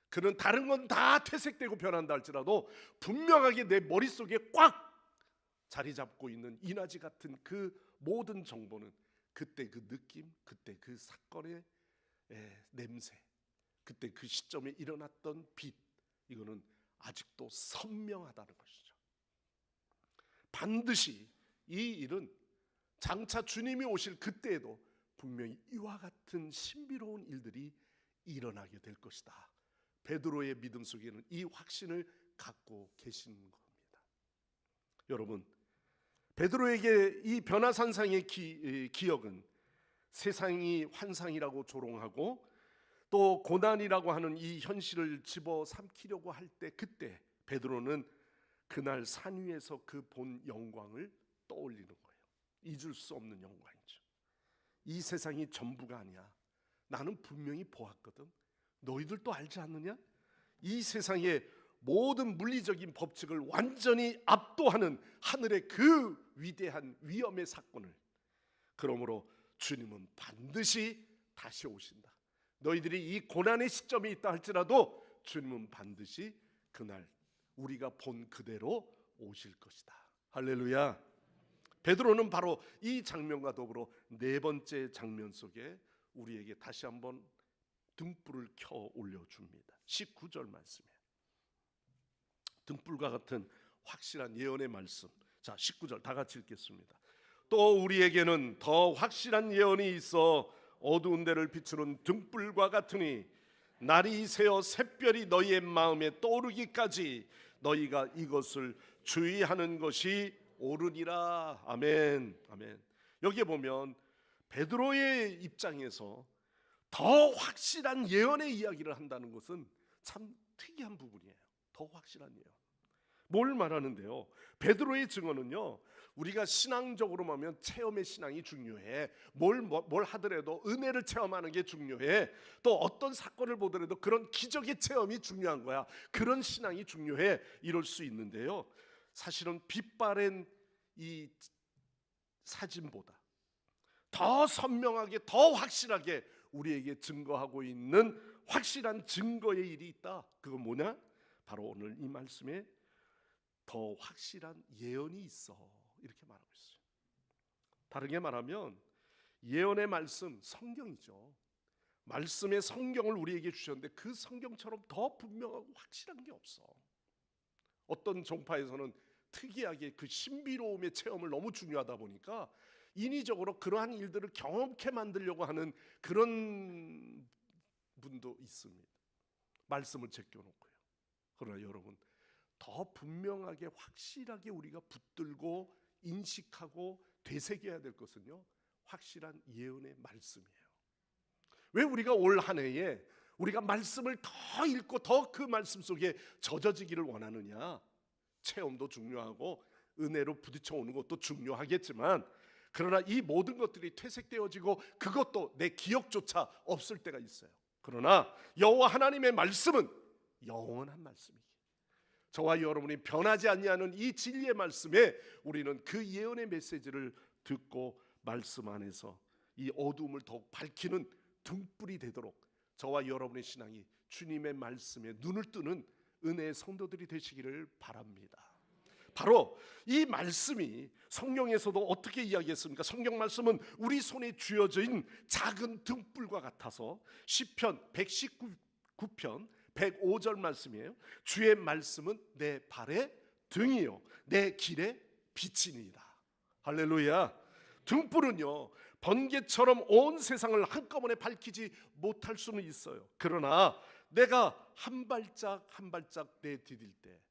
그는 다른 건 다 퇴색되고 변한다 할지라도 분명하게 내 머릿속에 꽉 자리 잡고 있는 인화지 같은 그 모든 정보는 그때 그 느낌, 그때 그 사건의 냄새, 그때 그 시점에 일어났던 빛, 이거는 아직도 선명하다는 것이죠. 반드시 이 일은 장차 주님이 오실 그때에도 분명히 이와 같은 신비로운 일들이 일어나게 될 것이다. 베드로의 믿음 속에는 이 확신을 갖고 계신 겁니다. 여러분, 베드로에게 이 변화산상의 기억은 세상이 환상이라고 조롱하고 또 고난이라고 하는 이 현실을 집어삼키려고 할 때, 그때 베드로는 그날 산 위에서 그 본 영광을 떠올리는 거예요. 잊을 수 없는 영광이죠. 이 세상이 전부가 아니야. 나는 분명히 보았거든. 너희들도 알지 않느냐? 이 세상의 모든 물리적인 법칙을 완전히 압도하는 하늘의 그 위대한 위엄의 사건을, 그러므로 주님은 반드시 다시 오신다. 너희들이 이 고난의 시점이 있다 할지라도 주님은 반드시 그날 우리가 본 그대로 오실 것이다. 할렐루야. 베드로는 바로 이 장면과 더불어 네 번째 장면 속에 우리에게 다시 한번 등불을 켜 올려줍니다. 19절 말씀이에요. 등불과 같은 확실한 예언의 말씀. 자, 19절 다 같이 읽겠습니다. 또 우리에게는 더 확실한 예언이 있어 어두운 데를 비추는 등불과 같으니 날이 새어 샛별이 너희의 마음에 떠오르기까지 너희가 이것을 주의하는 것이 옳으니라. 아멘. 아멘. 여기에 보면 베드로의 입장에서 더 확실한 예언의 이야기를 한다는 것은 참 특이한 부분이에요. 더 확실한 예언. 뭘 말하는데요? 베드로의 증언은요, 우리가 신앙적으로 보면 체험의 신앙이 중요해. 뭘 하더라도 은혜를 체험하는 게 중요해. 또 어떤 사건을 보더라도 그런 기적의 체험이 중요한 거야. 그런 신앙이 중요해. 이럴 수 있는데요, 사실은 빛바랜 이 사진보다 더 선명하게, 더 확실하게 우리에게 증거하고 있는 확실한 증거의 일이 있다. 그건 뭐냐? 바로 오늘 이 말씀에 더 확실한 예언이 있어, 이렇게 말하고 있어요. 다르게 말하면 예언의 말씀, 성경이죠. 말씀의 성경을 우리에게 주셨는데 그 성경처럼 더 분명하고 확실한 게 없어. 어떤 종파에서는 특이하게 그 신비로움의 체험을 너무 중요하다 보니까 인위적으로 그러한 일들을 경험케 만들려고 하는 그런 분도 있습니다. 말씀을 제껴놓고요. 그러나 여러분, 더 분명하게 확실하게 우리가 붙들고 인식하고 되새겨야 될 것은요, 확실한 예언의 말씀이에요. 왜 우리가 올 한 해에 우리가 말씀을 더 읽고 더 그 말씀 속에 젖어지기를 원하느냐? 체험도 중요하고 은혜로 부딪혀 오는 것도 중요하겠지만, 그러나 이 모든 것들이 퇴색되어지고 그것도 내 기억조차 없을 때가 있어요. 그러나 여호와 하나님의 말씀은 영원한 말씀이기에 저와 여러분이 변하지 아니하는 이 진리의 말씀에 우리는 그 예언의 메시지를 듣고 말씀 안에서 이 어두움을 더욱 밝히는 등불이 되도록 저와 여러분의 신앙이 주님의 말씀에 눈을 뜨는 은혜의 성도들이 되시기를 바랍니다. 바로 이 말씀이 성경에서도 어떻게 이야기했습니까? 성경 말씀은 우리 손에 쥐어진 작은 등불과 같아서 시편 119편 105절 말씀이에요. 주의 말씀은 내 발의 등이요 내 길의 빛이니이다. 할렐루야. 등불은요, 번개처럼 온 세상을 한꺼번에 밝히지 못할 수는 있어요. 그러나 내가 한 발짝 한 발짝 내디딜 때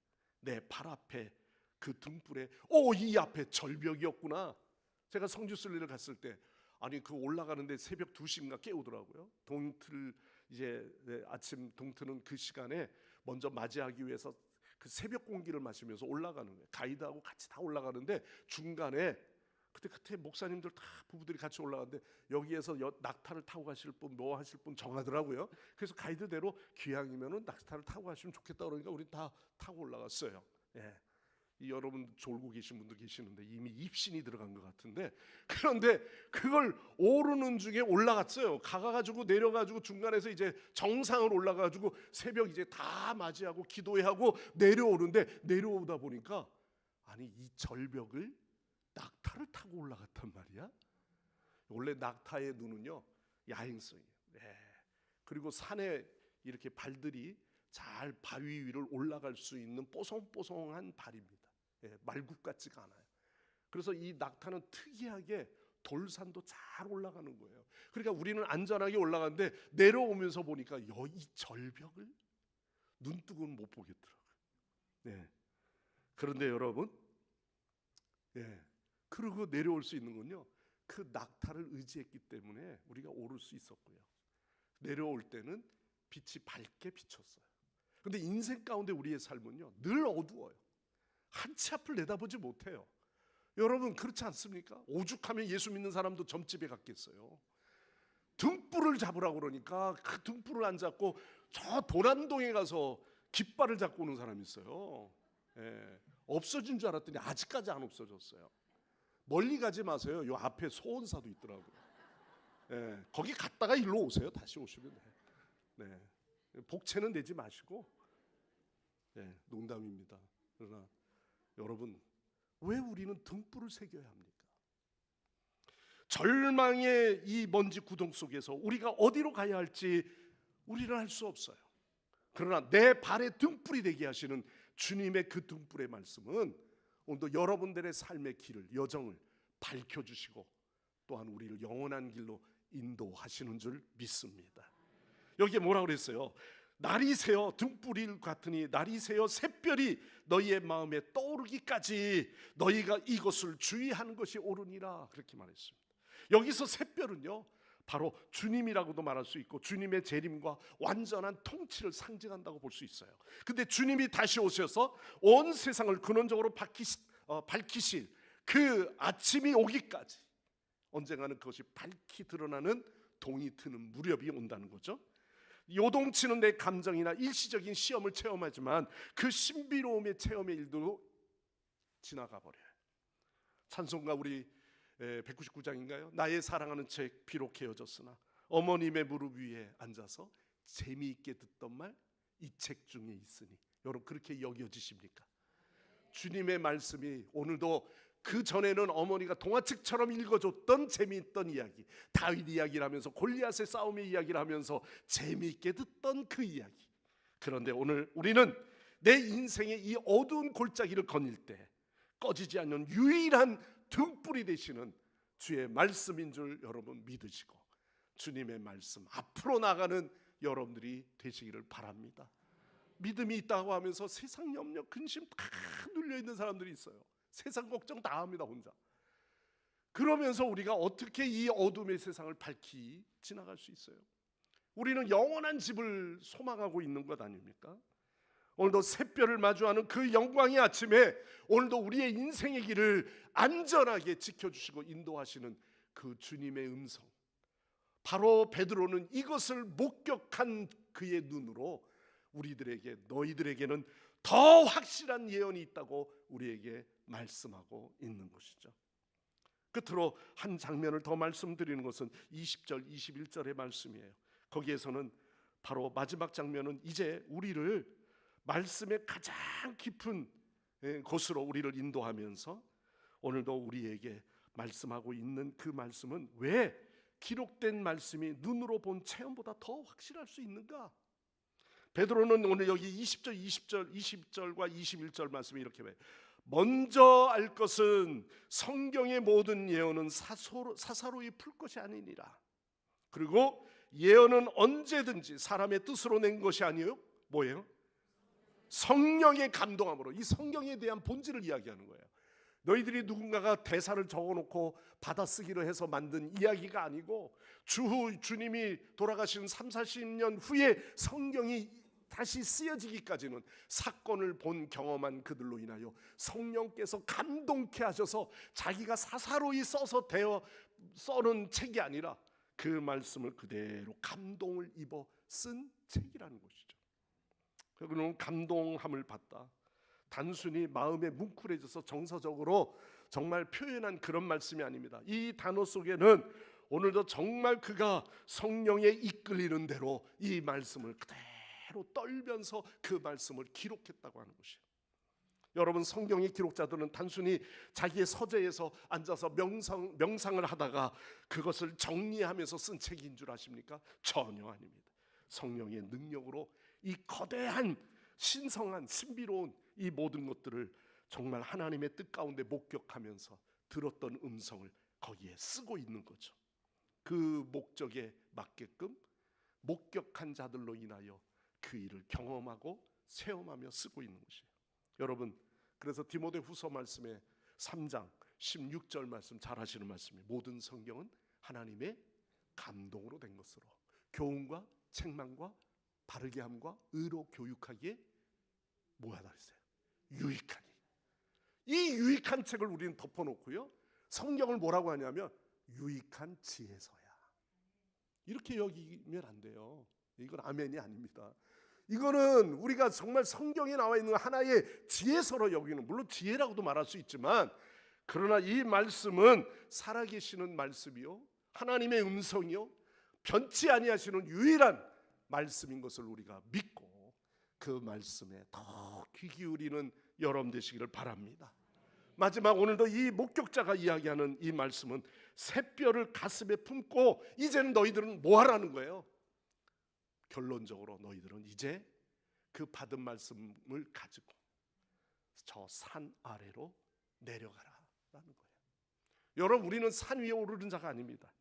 내 발 앞에 그 등불에 이 앞에 절벽이었구나. 제가 성지순례를 갔을 때 아니 그 올라가는데 새벽 2시인가 깨우더라고요. 동틀 이제 아침 동트는 그 시간에 먼저 맞이하기 위해서 그 새벽 공기를 마시면서 올라가는 거예요. 가이드하고 같이 다 올라가는데 중간에 그때 목사님들 다 부부들이 같이 올라가는데 여기에서 낙타를 타고 가실 분, 뭐 하실 분 정하더라고요. 그래서 가이드대로 기왕이면은 낙타를 타고 가시면 좋겠다 그러니까 우리 다 타고 올라갔어요. 예. 여러분 졸고 계신 분도 계시는데 이미 입신이 들어간 것 같은데, 그런데 그걸 오르는 중에 올라갔어요. 가가지고 내려가지고 중간에서 이제 정상을 올라가지고 새벽 이제 다 맞이하고 기도하고 내려오는데, 내려오다 보니까 아니 이 절벽을 낙타를 타고 올라갔단 말이야. 원래 낙타의 눈은요 야행성이에요. 네. 그리고 산에 이렇게 발들이 잘 바위 위를 올라갈 수 있는 뽀송뽀송한 발입니다. 예, 말굽 같지가 않아요. 그래서 이 낙타는 특이하게 돌산도 잘 올라가는 거예요. 그러니까 우리는 안전하게 올라가는데 내려오면서 보니까 이 절벽을 눈뜨고는 못 보겠더라고요. 네. 그런데 여러분, 그러고 내려올 수 있는 건요, 그 낙타를 의지했기 때문에 우리가 오를 수 있었고요. 내려올 때는 빛이 밝게 비쳤어요. 근데 인생 가운데 우리의 삶은요, 늘 어두워요. 한치 앞을 내다보지 못해요. 여러분 그렇지 않습니까? 오죽하면 예수 믿는 사람도 점집에 갔겠어요. 등불을 잡으라고 그러니까 그 등불을 안 잡고 저 도남동에 가서 깃발을 잡고 오는 사람이 있어요. 없어진 줄 알았더니 아직까지 안 없어졌어요. 멀리 가지 마세요. 요 앞에 소원사도 있더라고요. 거기 갔다가 일로 오세요. 다시 오시면 돼요. 복채는 내지 마시고. 농담입니다. 그러나 여러분, 왜 우리는 등불을 새겨야 합니까? 절망의 이 먼지 구덩 속에서 우리가 어디로 가야 할지 우리는 알 수 없어요. 그러나 내 발에 등불이 되게 하시는 주님의 그 등불의 말씀은 오늘도 여러분들의 삶의 길을, 여정을 밝혀주시고 또한 우리를 영원한 길로 인도하시는 줄 믿습니다. 여기에 뭐라 그랬어요? 날이 새어 등불이 같으니 날이 새어 샛별이 너희의 마음에 떠오르기까지 너희가 이것을 주의하는 것이 옳으니라, 그렇게 말했습니다. 여기서 샛별은요, 바로 주님이라고도 말할 수 있고 주님의 재림과 완전한 통치를 상징한다고 볼 수 있어요. 근데 주님이 다시 오셔서 온 세상을 근원적으로 밝히실 그 아침이 오기까지 언젠가는 그것이 밝히 드러나는 동이 트는 무렵이 온다는 거죠. 요동치는 내 감정이나 일시적인 시험을 체험하지만 그 신비로움의 체험의 일도 지나가 버려요. 찬송가 우리 199장인가요? 나의 사랑하는 책 비록 헤어졌으나 어머님의 무릎 위에 앉아서 재미있게 듣던 말 이 책 중에 있으니. 여러분 그렇게 여겨지십니까? 주님의 말씀이 오늘도 그 전에는 어머니가 동화책처럼 읽어줬던 재미있던 이야기, 다윗 이야기를 하면서 골리앗의 싸움의 이야기를 하면서 재미있게 듣던 그 이야기. 그런데 오늘 우리는 내 인생의 이 어두운 골짜기를 거닐 때 꺼지지 않는 유일한 등불이 되시는 주의 말씀인 줄 여러분 믿으시고 주님의 말씀 앞으로 나가는 여러분들이 되시기를 바랍니다. 믿음이 있다고 하면서 세상 염려 근심 다 눌려있는 사람들이 있어요. 세상 걱정 다 합니다, 혼자. 그러면서 우리가 어떻게 이 어둠의 세상을 밝히 지나갈 수 있어요? 우리는 영원한 집을 소망하고 있는 것 아닙니까? 오늘도 샛별을 마주하는 그 영광의 아침에 오늘도 우리의 인생의 길을 안전하게 지켜주시고 인도하시는 그 주님의 음성, 바로 베드로는 이것을 목격한 그의 눈으로 우리들에게, 너희들에게는 더 확실한 예언이 있다고 우리에게 말씀하고 있는 것이죠. 끝으로 한 장면을 더 말씀드리는 것은 20절 21절의 말씀이에요. 거기에서는 바로 마지막 장면은 이제 우리를 말씀의 가장 깊은 곳으로 우리를 인도하면서 오늘도 우리에게 말씀하고 있는 그 말씀은 왜 기록된 말씀이 눈으로 본 체험보다 더 확실할 수 있는가? 베드로는 오늘 여기 20절, 20절과 21절 말씀이 이렇게 해요. 먼저 알 것은 성경의 모든 예언은 사사로이 풀 것이 아니니라. 그리고 예언은 언제든지 사람의 뜻으로 낸 것이 아니에요. 뭐예요? 성령의 감동함으로. 이 성경에 대한 본질을 이야기하는 거예요. 너희들이 누군가가 대사를 적어놓고 받아쓰기로 해서 만든 이야기가 아니고 주님이 돌아가신 30-40년 후에 성경이 다시 쓰여지기까지는 사건을 본 경험한 그들로 인하여 성령께서 감동케 하셔서 자기가 사사로이 써서 써는 책이 아니라 그 말씀을 그대로 감동을 입어 쓴 책이라는 것이죠. 그는 감동함을 받다. 단순히 마음에 뭉클해져서 정서적으로 정말 표현한 그런 말씀이 아닙니다. 이 단어 속에는 오늘도 정말 그가 성령에 이끌리는 대로 이 말씀을 그대로 떨면서 그 말씀을 기록했다고 하는 것이에요. 여러분, 성경의 기록자들은 단순히 자기의 서재에서 앉아서 명상을 하다가 그것을 정리하면서 쓴 책인 줄 아십니까? 전혀 아닙니다. 성령의 능력으로 이 거대한 신성한 신비로운 이 모든 것들을 정말 하나님의 뜻 가운데 목격하면서 들었던 음성을 거기에 쓰고 있는 거죠. 그 목적에 맞게끔 목격한 자들로 인하여 그 일을 경험하고 체험하며 쓰고 있는 것이에요. 여러분, 그래서 디모데후서 말씀에 3장 16절 말씀 잘 아시는 말씀이에요. 모든 성경은 하나님의 감동으로 된 것으로 교훈과 책망과 바르게 함과 의로 교육하기에 뭐하다 했어요? 유익하니. 이 유익한 책을 우리는 덮어놓고요, 성경을 뭐라고 하냐면 유익한 지혜서야, 이렇게 여기면 안 돼요. 이건 아멘이 아닙니다. 이거는 우리가 정말 성경에 나와 있는 하나의 지혜서로 여기는, 물론 지혜라고도 말할 수 있지만, 그러나 이 말씀은 살아계시는 말씀이요, 하나님의 음성이요, 변치 아니하시는 유일한 말씀인 것을 우리가 믿고 그 말씀에 더 귀 기울이는 여러분 되시기를 바랍니다. 마지막, 오늘도 이 목격자가 이야기하는 이 말씀은 새뼈를 가슴에 품고 이제는 너희들은 뭐 하라는 거예요? 결론적으로 너희들은 이제 그 받은 말씀을 가지고 저 산 아래로 내려가라라는 거예요. 여러분, 우리는 산 위에 오르는 자가 아닙니다.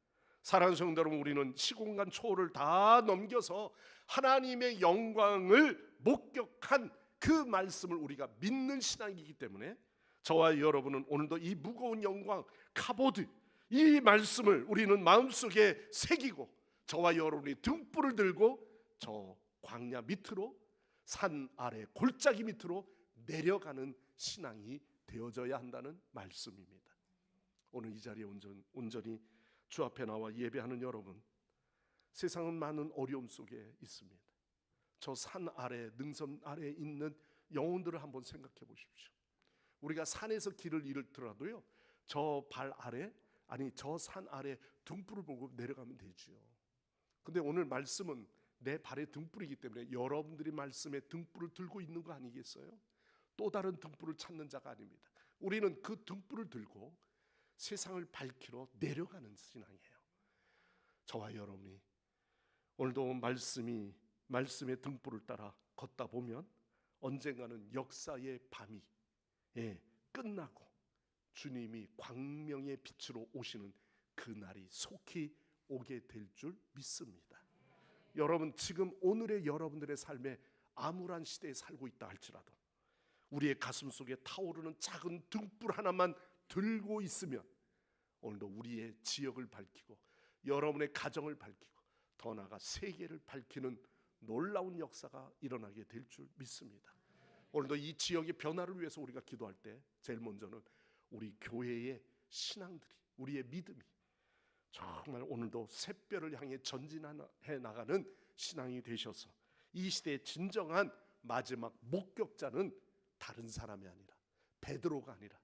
사랑하는 성도 여러분, 우리는 시공간 초월을 다 넘겨서 하나님의 영광을 목격한 그 말씀을 우리가 믿는 신앙이기 때문에 저와 여러분은 오늘도 이 무거운 영광 카보드, 이 말씀을 우리는 마음속에 새기고 저와 여러분이 등불을 들고 저 광야 밑으로, 산 아래 골짜기 밑으로 내려가는 신앙이 되어져야 한다는 말씀입니다. 오늘 이 자리에 온전히 주 앞에 나와 예배하는 여러분, 세상은 많은 어려움 속에 있습니다. 저 산 아래, 능선 아래에 있는 영혼들을 한번 생각해 보십시오. 우리가 산에서 길을 잃더라도요, 저 발 아래, 아니 저 산 아래 등불을 보고 내려가면 되죠. 근데 오늘 말씀은 내 발의 등불이기 때문에 여러분들이 말씀에 등불을 들고 있는 거 아니겠어요? 또 다른 등불을 찾는 자가 아닙니다. 우리는 그 등불을 들고 세상을 밝히러 내려가는 신앙이에요. 저와 여러분이 오늘도 말씀의 등불을 따라 걷다 보면 언젠가는 역사의 밤이 끝나고 주님이 광명의 빛으로 오시는 그 날이 속히 오게 될 줄 믿습니다. 여러분, 지금 오늘의 여러분들의 삶에 암울한 시대에 살고 있다 할지라도 우리의 가슴 속에 타오르는 작은 등불 하나만 들고 있으면 오늘도 우리의 지역을 밝히고 여러분의 가정을 밝히고 더 나아가 세계를 밝히는 놀라운 역사가 일어나게 될 줄 믿습니다. 오늘도 이 지역의 변화를 위해서 우리가 기도할 때 제일 먼저는 우리 교회의 신앙들이, 우리의 믿음이 정말 오늘도 새뼈를 향해 전진해 나가는 신앙이 되셔서 이 시대의 진정한 마지막 목격자는 다른 사람이 아니라, 베드로가 아니라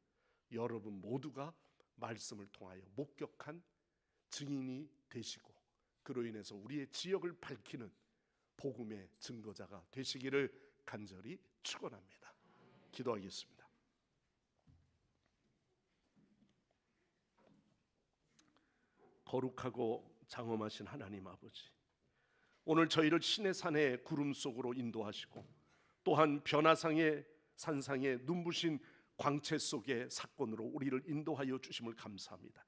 여러분 모두가 말씀을 통하여 목격한 증인이 되시고 그로 인해서 우리의 지역을 밝히는 복음의 증거자가 되시기를 간절히 축원합니다. 기도하겠습니다. 거룩하고 장엄하신 하나님 아버지, 오늘 저희를 신의 산의 구름 속으로 인도하시고 또한 변화상의 산상의 눈부신 광채 속의 사건으로 우리를 인도하여 주심을 감사합니다.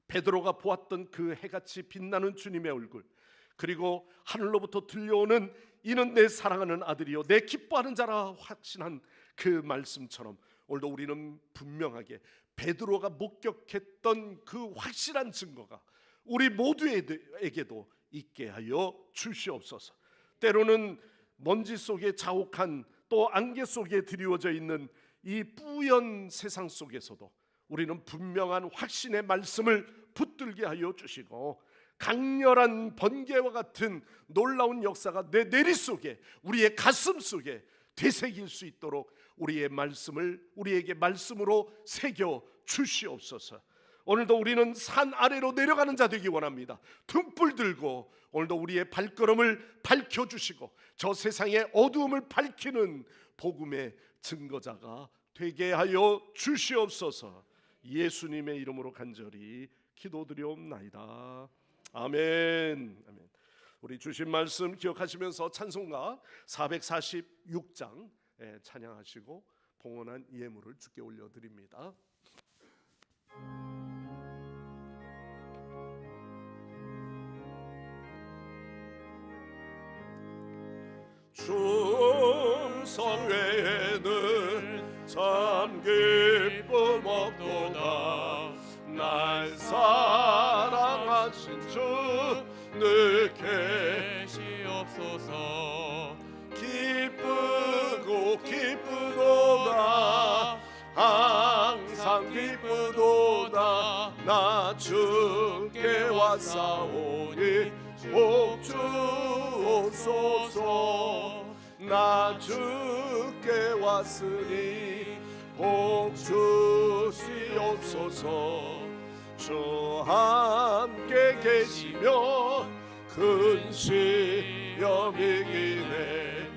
베드로가 보았던 그 해같이 빛나는 주님의 얼굴, 그리고 하늘로부터 들려오는 이는 내 사랑하는 아들이요 내 기뻐하는 자라 확신한 그 말씀처럼 오늘도 우리는 분명하게 베드로가 목격했던 그 확실한 증거가 우리 모두에게도 있게 하여 주시옵소서. 때로는 먼지 속에 자욱한 또 안개 속에 드리워져 있는 이 뿌연 세상 속에서도 우리는 분명한 확신의 말씀을 붙들게 하여 주시고 강렬한 번개와 같은 놀라운 역사가 내 내리 속에, 우리의 가슴 속에 되새길 수 있도록 우리의 말씀을 우리에게 말씀으로 새겨 주시옵소서. 오늘도 우리는 산 아래로 내려가는 자 되기 원합니다. 등불 들고 오늘도 우리의 발걸음을 밝혀주시고 저 세상의 어두움을 밝히는 복음의 증거자가 되게 하여 주시옵소서. 예수님의 이름으로 간절히 기도드리옵나이다. 아멘. 아멘. 우리 주신 말씀 기억하시면서 찬송가 446장 찬양하시고 봉헌한 예물을 주께 올려드립니다. 영성 외에는 참 기쁨 없도다. 날 사랑하신 주 늘 계시옵소서. 기쁘고 기쁘도다. 항상 기쁘도다. 나 주께 왔사오니 복 주옵소서. 나 주께 왔으니 복 주시옵소서. 주 함께 계시며 근시여 이기네.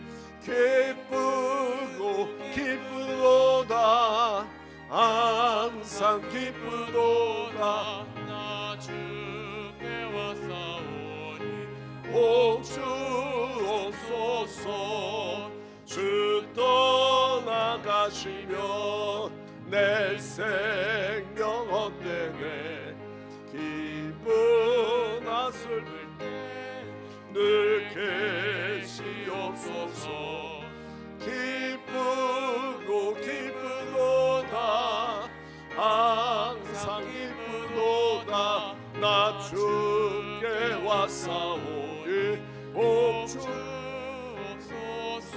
기쁘고 기쁘도다. 항상 기쁘도다. 나 주께 왔사오니 복 주옵소서. 주 떠나가시며 내 생명 헛되네. 기쁘나 슬플 때 늘 계시옵소서. 기쁘고 기쁘도다. 항상 기쁘도다. 나 주께 왔사오니 복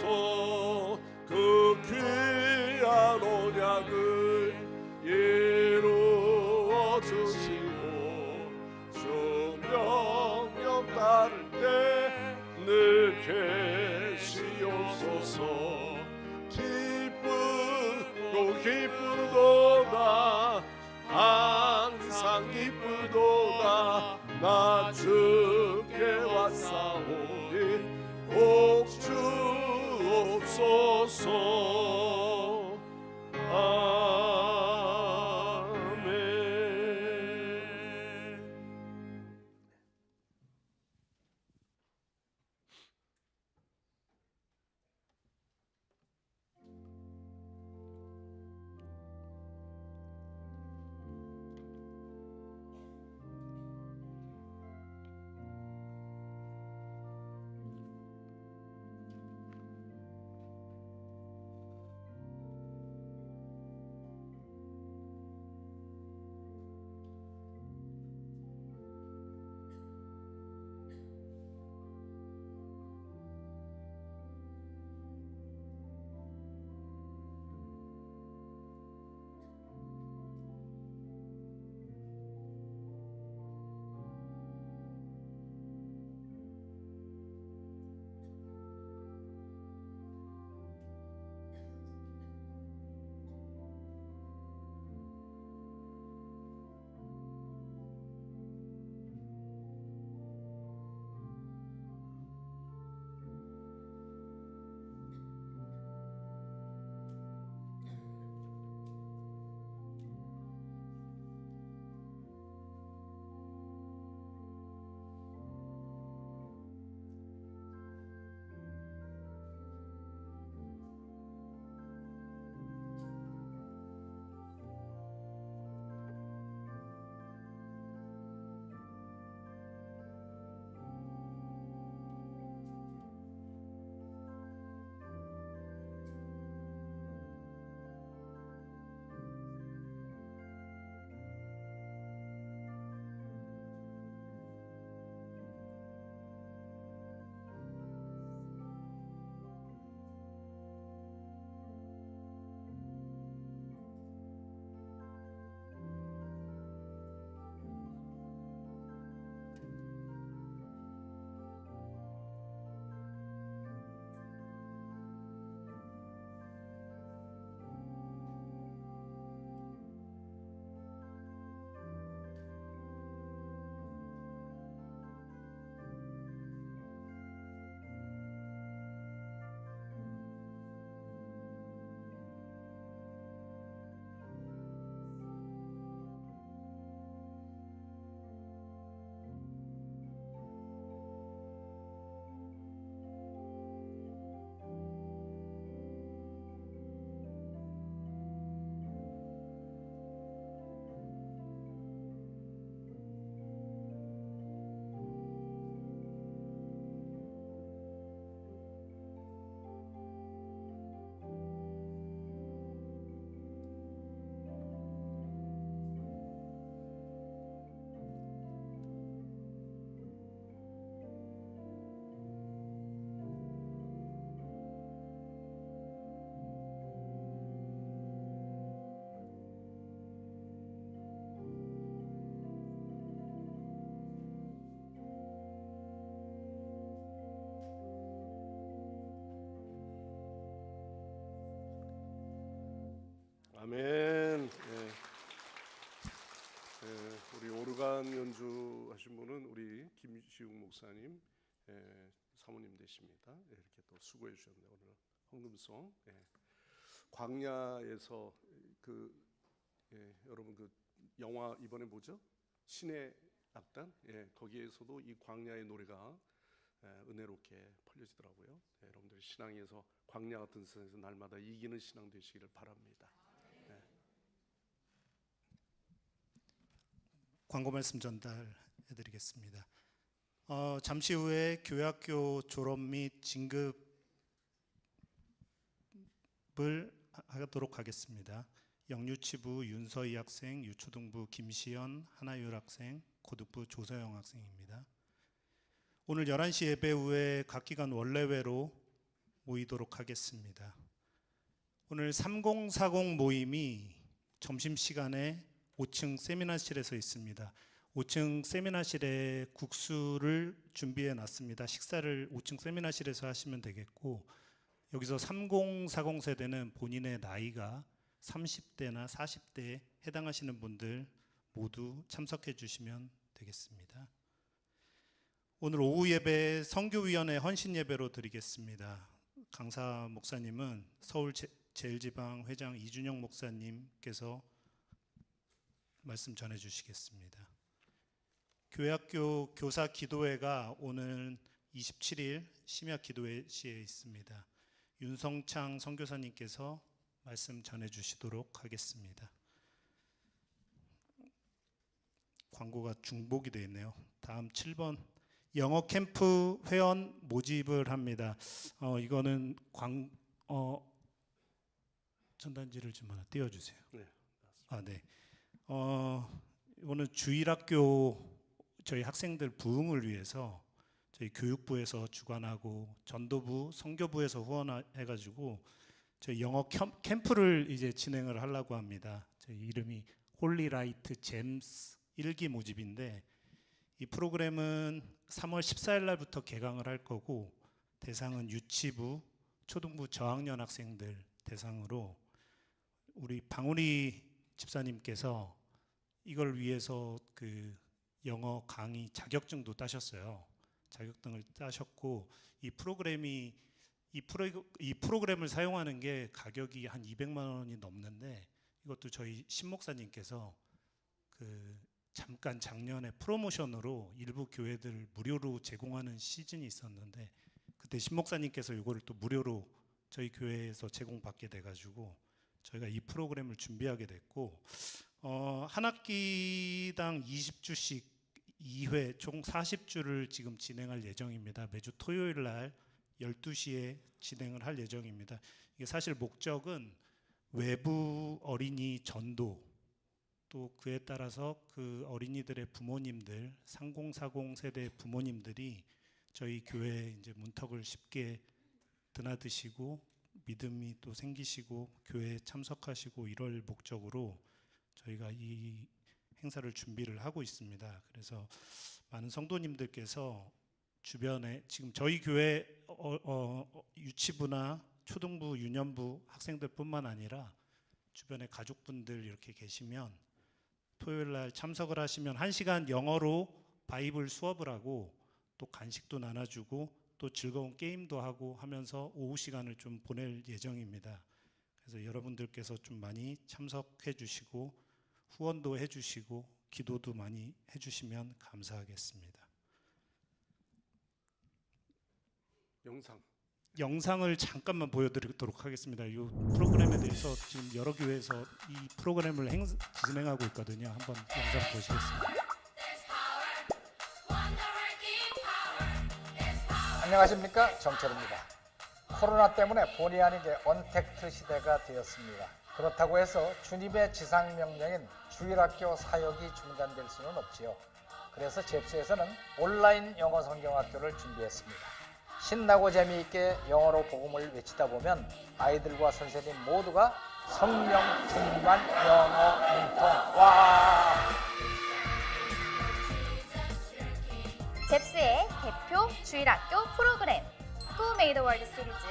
주옵소서. 그 귀한 언약을 이루어 주시고 주 명령 따를 때 늘 계시옵소서. 기쁘고 기쁘도다. 항상 기쁘도다. 나 주께 왔사오니 복 주옵소서. 아멘. 아멘. 예. 예, 우리 오르간 연주하신 분은 우리 김시웅 목사님 사모님 되십니다. 예, 이렇게 또 수고해 주셨네요. 오늘 헌금송. 예. 광야에서 여러분 그 영화 이번에 뭐죠? 신의 악단. 예, 거기에서도 이 광야의 노래가 은혜롭게 per려지더라고요. 예, 여러분들 신앙에서 광야 같은 세상에서 날마다 이기는 신앙 되시기를 바랍니다. 예. 광고 말씀 전달해드리겠습니다. 잠시 후에 교회학교 졸업 및 진급을 하도록 하겠습니다. 영유치부 윤서희 학생, 유초등부 김시연, 하나율 학생, 고등부 조서영 학생입니다. 오늘 11시 예배 후에 각 기관 원래회로 모이도록 하겠습니다. 오늘 3040 모임이 점심시간에 5층 세미나실에서 있습니다. 5층 세미나실에 국수를 준비해 놨습니다. 식사를 5층 세미나실에서 하시면 되겠고, 여기서 3040 세대는 본인의 나이가 30대나 40대에 해당하시는 분들 모두 참석해 주시면 되겠습니다. 오늘 오후 예배 선교위원회 헌신 예배로 드리겠습니다. 강사 목사님은 서울 제일지방 회장 이준영 목사님께서 말씀 전해 주시겠습니다. 교회학교 교사 기도회가 오늘 27일 심야 기도회 시에 있습니다. 윤성창 선교사님께서 말씀 전해 주시도록 하겠습니다. 광고가 중복이 되어 있네요. 다음 7번 영어 캠프 회원 모집을 합니다. 이거는 전단지를 좀 하나 띄워주세요. 네. 네. 이거는 주일학교 저희 학생들 부흥을 위해서 저희 교육부에서 주관하고 전도부, 선교부에서 후원해가지고 저희 영어 캠프를 이제 진행을 하려고 합니다. 저희 이름이 홀리라이트 잼스 1기 모집인데, 이 프로그램은 3월 14일 날부터 개강을 할 거고, 대상은 유치부, 초등부 저학년 학생들 대상으로 우리 방울이 집사님께서 이걸 위해서 그 영어 강의 자격증도 따셨어요. 자격증을 따셨고, 이 프로그램을 사용하는 게 가격이 한 200만 원이 넘는데, 이것도 저희 신 목사님께서 잠깐 작년에 프로모션으로 일부 교회들 무료로 제공하는 시즌이 있었는데, 그때 신 목사님께서 이거를 또 무료로 저희 교회에서 제공받게 돼가지고 저희가 이 프로그램을 준비하게 됐고, 한 학기당 20주씩 2회 총 40주를 지금 진행할 예정입니다. 매주 토요일 날 12시에 진행을 할 예정입니다. 이게 사실 목적은 외부 어린이 전도, 또 그에 따라서 그 어린이들의 부모님들, 3040 세대 부모님들이 저희 교회에 이제 문턱을 쉽게 드나드시고 믿음이 또 생기시고 교회에 참석하시고 이럴 목적으로 저희가 이 행사를 준비를 하고 있습니다. 그래서 많은 성도님들께서 주변에 지금 저희 교회 유치부나 초등부, 유년부 학생들뿐만 아니라 주변에 가족분들 이렇게 계시면 토요일 날 참석을 하시면 1시간 영어로 바이블 수업을 하고 또 간식도 나눠주고 또 즐거운 게임도 하고 하면서 오후 시간을 좀 보낼 예정입니다. 그래서 여러분들께서 좀 많이 참석해 주시고 후원도 해 주시고 기도도 많이 해 주시면 감사하겠습니다. 영상을 잠깐만 보여드리도록 하겠습니다. 이 프로그램에 대해서 지금 여러 교회에서 이 프로그램을 진행하고 있거든요. 한번 영상 보시겠습니다. 안녕하십니까, 정철입니다. 코로나 때문에 본의 아니게 언택트 시대가 되었습니다. 그렇다고 해서 주님의 지상명령인 주일학교 사역이 중단될 수는 없지요. 그래서 잽스에서는 온라인 영어 성경학교를 준비했습니다. 신나고 재미있게 영어로 복음을 외치다 보면 아이들과 선생님 모두가 성령 충만 영어 능통. 와! 잽스의 대표 주일학교 프로그램 Who Made the World 시리즈,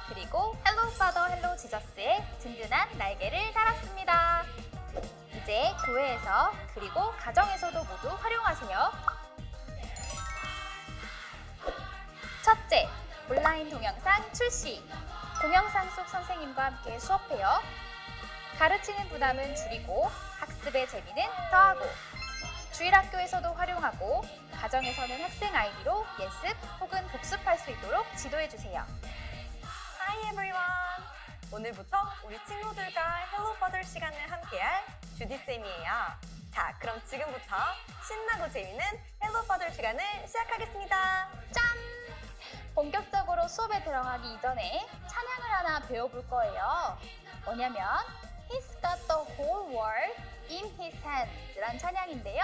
그리고 헬로 파더 헬로 지저스의 든든한 날개를 달았습니다. 교회에서 그리고 가정에서도 모두 활용하세요. 첫째, 온라인 동영상 출시. 동영상 속 선생님과 함께 수업해요. 가르치는 부담은 줄이고 학습의 재미는 더하고 주일학교에서도 활용하고 가정에서는 학생 아이디로 예습 혹은 복습할 수 있도록 지도해주세요. Hi everyone! 오늘부터 우리 친구들과 Hello Father 시간을 함께할 주디쌤이에요. 자, 그럼 지금부터 신나고 재밌는 Hello Father 시간을 시작하겠습니다. 짠! 본격적으로 수업에 들어가기 이전에 찬양을 하나 배워볼 거예요. 뭐냐면 He's got the whole world in his hands 란 찬양인데요.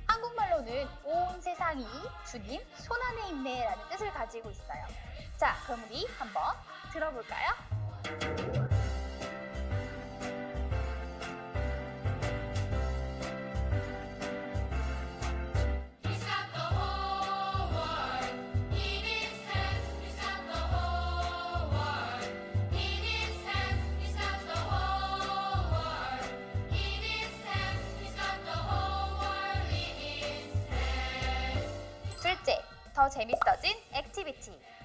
한국말로는 온 세상이 주님 손 안에 있네 라는 뜻을 가지고 있어요. 자, 그럼 우리 한번 들어볼까요? He's got the whole world in his hands. He's got the whole world in his hands. He's got the whole world in his hands. He's got the whole world in his hands. 둘째, 더 재밌어진 액티비티.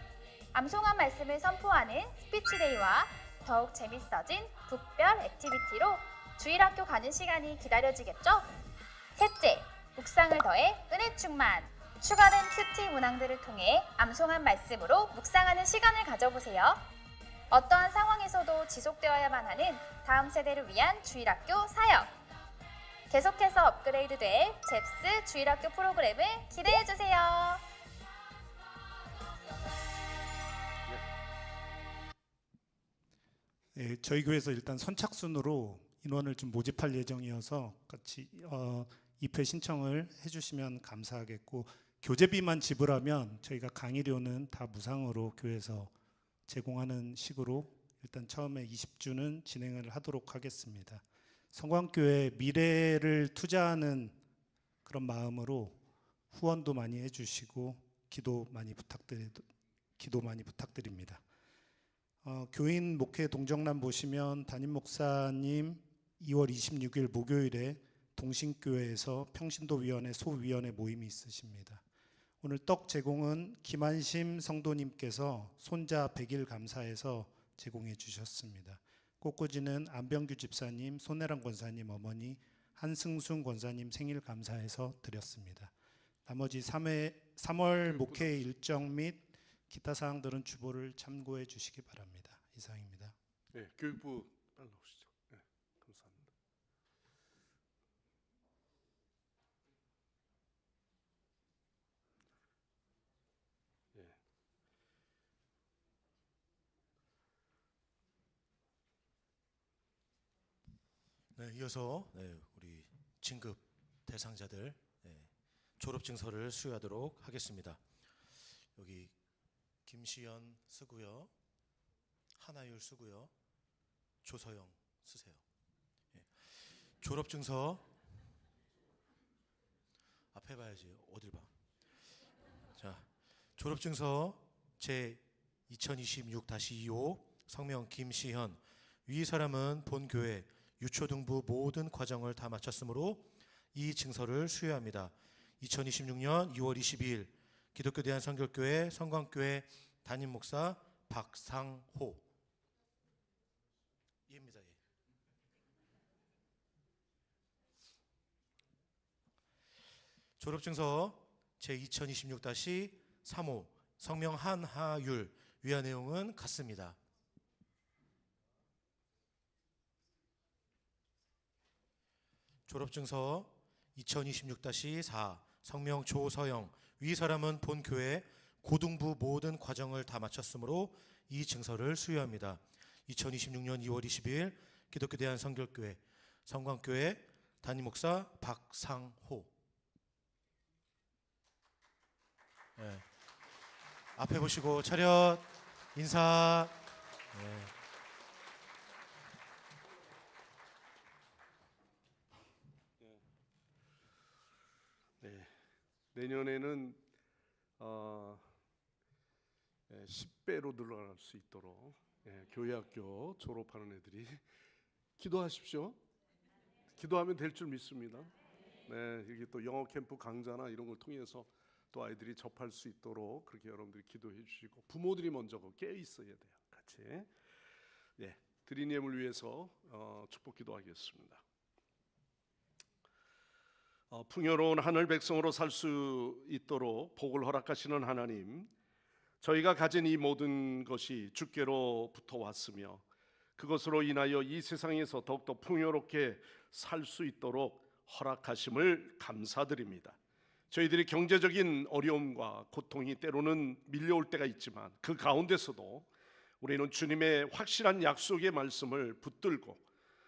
암송한 말씀을 선포하는 스피치데이와 더욱 재밌어진 북별 액티비티로 주일학교 가는 시간이 기다려지겠죠? 셋째, 묵상을 더해 은혜 충만. 추가된 큐티 문항들을 통해 암송한 말씀으로 묵상하는 시간을 가져보세요. 어떠한 상황에서도 지속되어야만 하는 다음 세대를 위한 주일학교 사역. 계속해서 업그레이드될 잽스 주일학교 프로그램을 기대해주세요. 네, 저희 교회에서 일단 선착순으로 인원을 좀 모집할 예정이어서 같이 입회 신청을 해주시면 감사하겠고, 교재비만 지불하면 저희가 강의료는 다 무상으로 교회에서 제공하는 식으로 일단 처음에 20주는 진행을 하도록 하겠습니다. 성광교회 미래를 투자하는 그런 마음으로 후원도 많이 해주시고 기도 많이 부탁드립니다. 교인 목회 동정란 보시면 담임 목사님 2월 26일 목요일에 동신교회에서 평신도위원회 소위원회 모임이 있으십니다. 오늘 떡 제공은 김한심 성도님께서 손자 100일 감사해서 제공해 주셨습니다. 꽃꽂이는 안병규 집사님, 손혜랑 권사님 어머니, 한승순 권사님 생일 감사해서 드렸습니다. 나머지 3월 목회 일정 및 기타 사항들은 주보를 참고해 주시기 바랍니다. 이상입니다. 네, 교육부 빨리 나오시죠. 네, 감사합니다. 예. 네, 이어서 우리 진급 대상자들 졸업 증서를 수여하도록 하겠습니다. 여기 김시연 쓰고요, 하나율 쓰고요, 조서영 쓰세요. 졸업 증서 앞에 봐야지, 어딜 봐. 자, 졸업 증서 제 2026-25 성명 김시현. 위 사람은 본 교회 유초등부 모든 과정을 다 마쳤으므로 이 증서를 수여합니다. 2026년 2월 22일 기독교 대한선교교회 성광교회 담임 목사 박상호. 얘입니다. 예. 졸업증서 제 2026-35 성명 한하율. 위아 내용은 같습니다. 졸업증서 2026-4 성명 조서영. 위 사람은 본 교회 고등부 모든 과정을 다 마쳤으므로 이 증서를 수여합니다. 2026년 2월 20일 기독교 대한선교교회 성광교회 담임 목사 박상호. 네. 앞에 보시고 차렷 인사. 네. 네, 내년에는 10배로 늘어날 수 있도록 교회 학교 졸업하는 애들이 기도하십시오. 기도하면 될 줄 믿습니다. 네, 여기 또 영어 캠프 강좌나 이런 걸 통해서 또 아이들이 접할 수 있도록 그렇게 여러분들이 기도해 주시고 부모들이 먼저 깨어 있어야 돼요. 같이. 네, 드린 예물 위해서 축복 기도하겠습니다. 풍요로운 하늘 백성으로 살 수 있도록 복을 허락하시는 하나님, 저희가 가진 이 모든 것이 주께로부터 왔으며 그것으로 인하여 이 세상에서 더욱더 풍요롭게 살 수 있도록 허락하심을 감사드립니다. 저희들이 경제적인 어려움과 고통이 때로는 밀려올 때가 있지만 그 가운데서도 우리는 주님의 확실한 약속의 말씀을 붙들고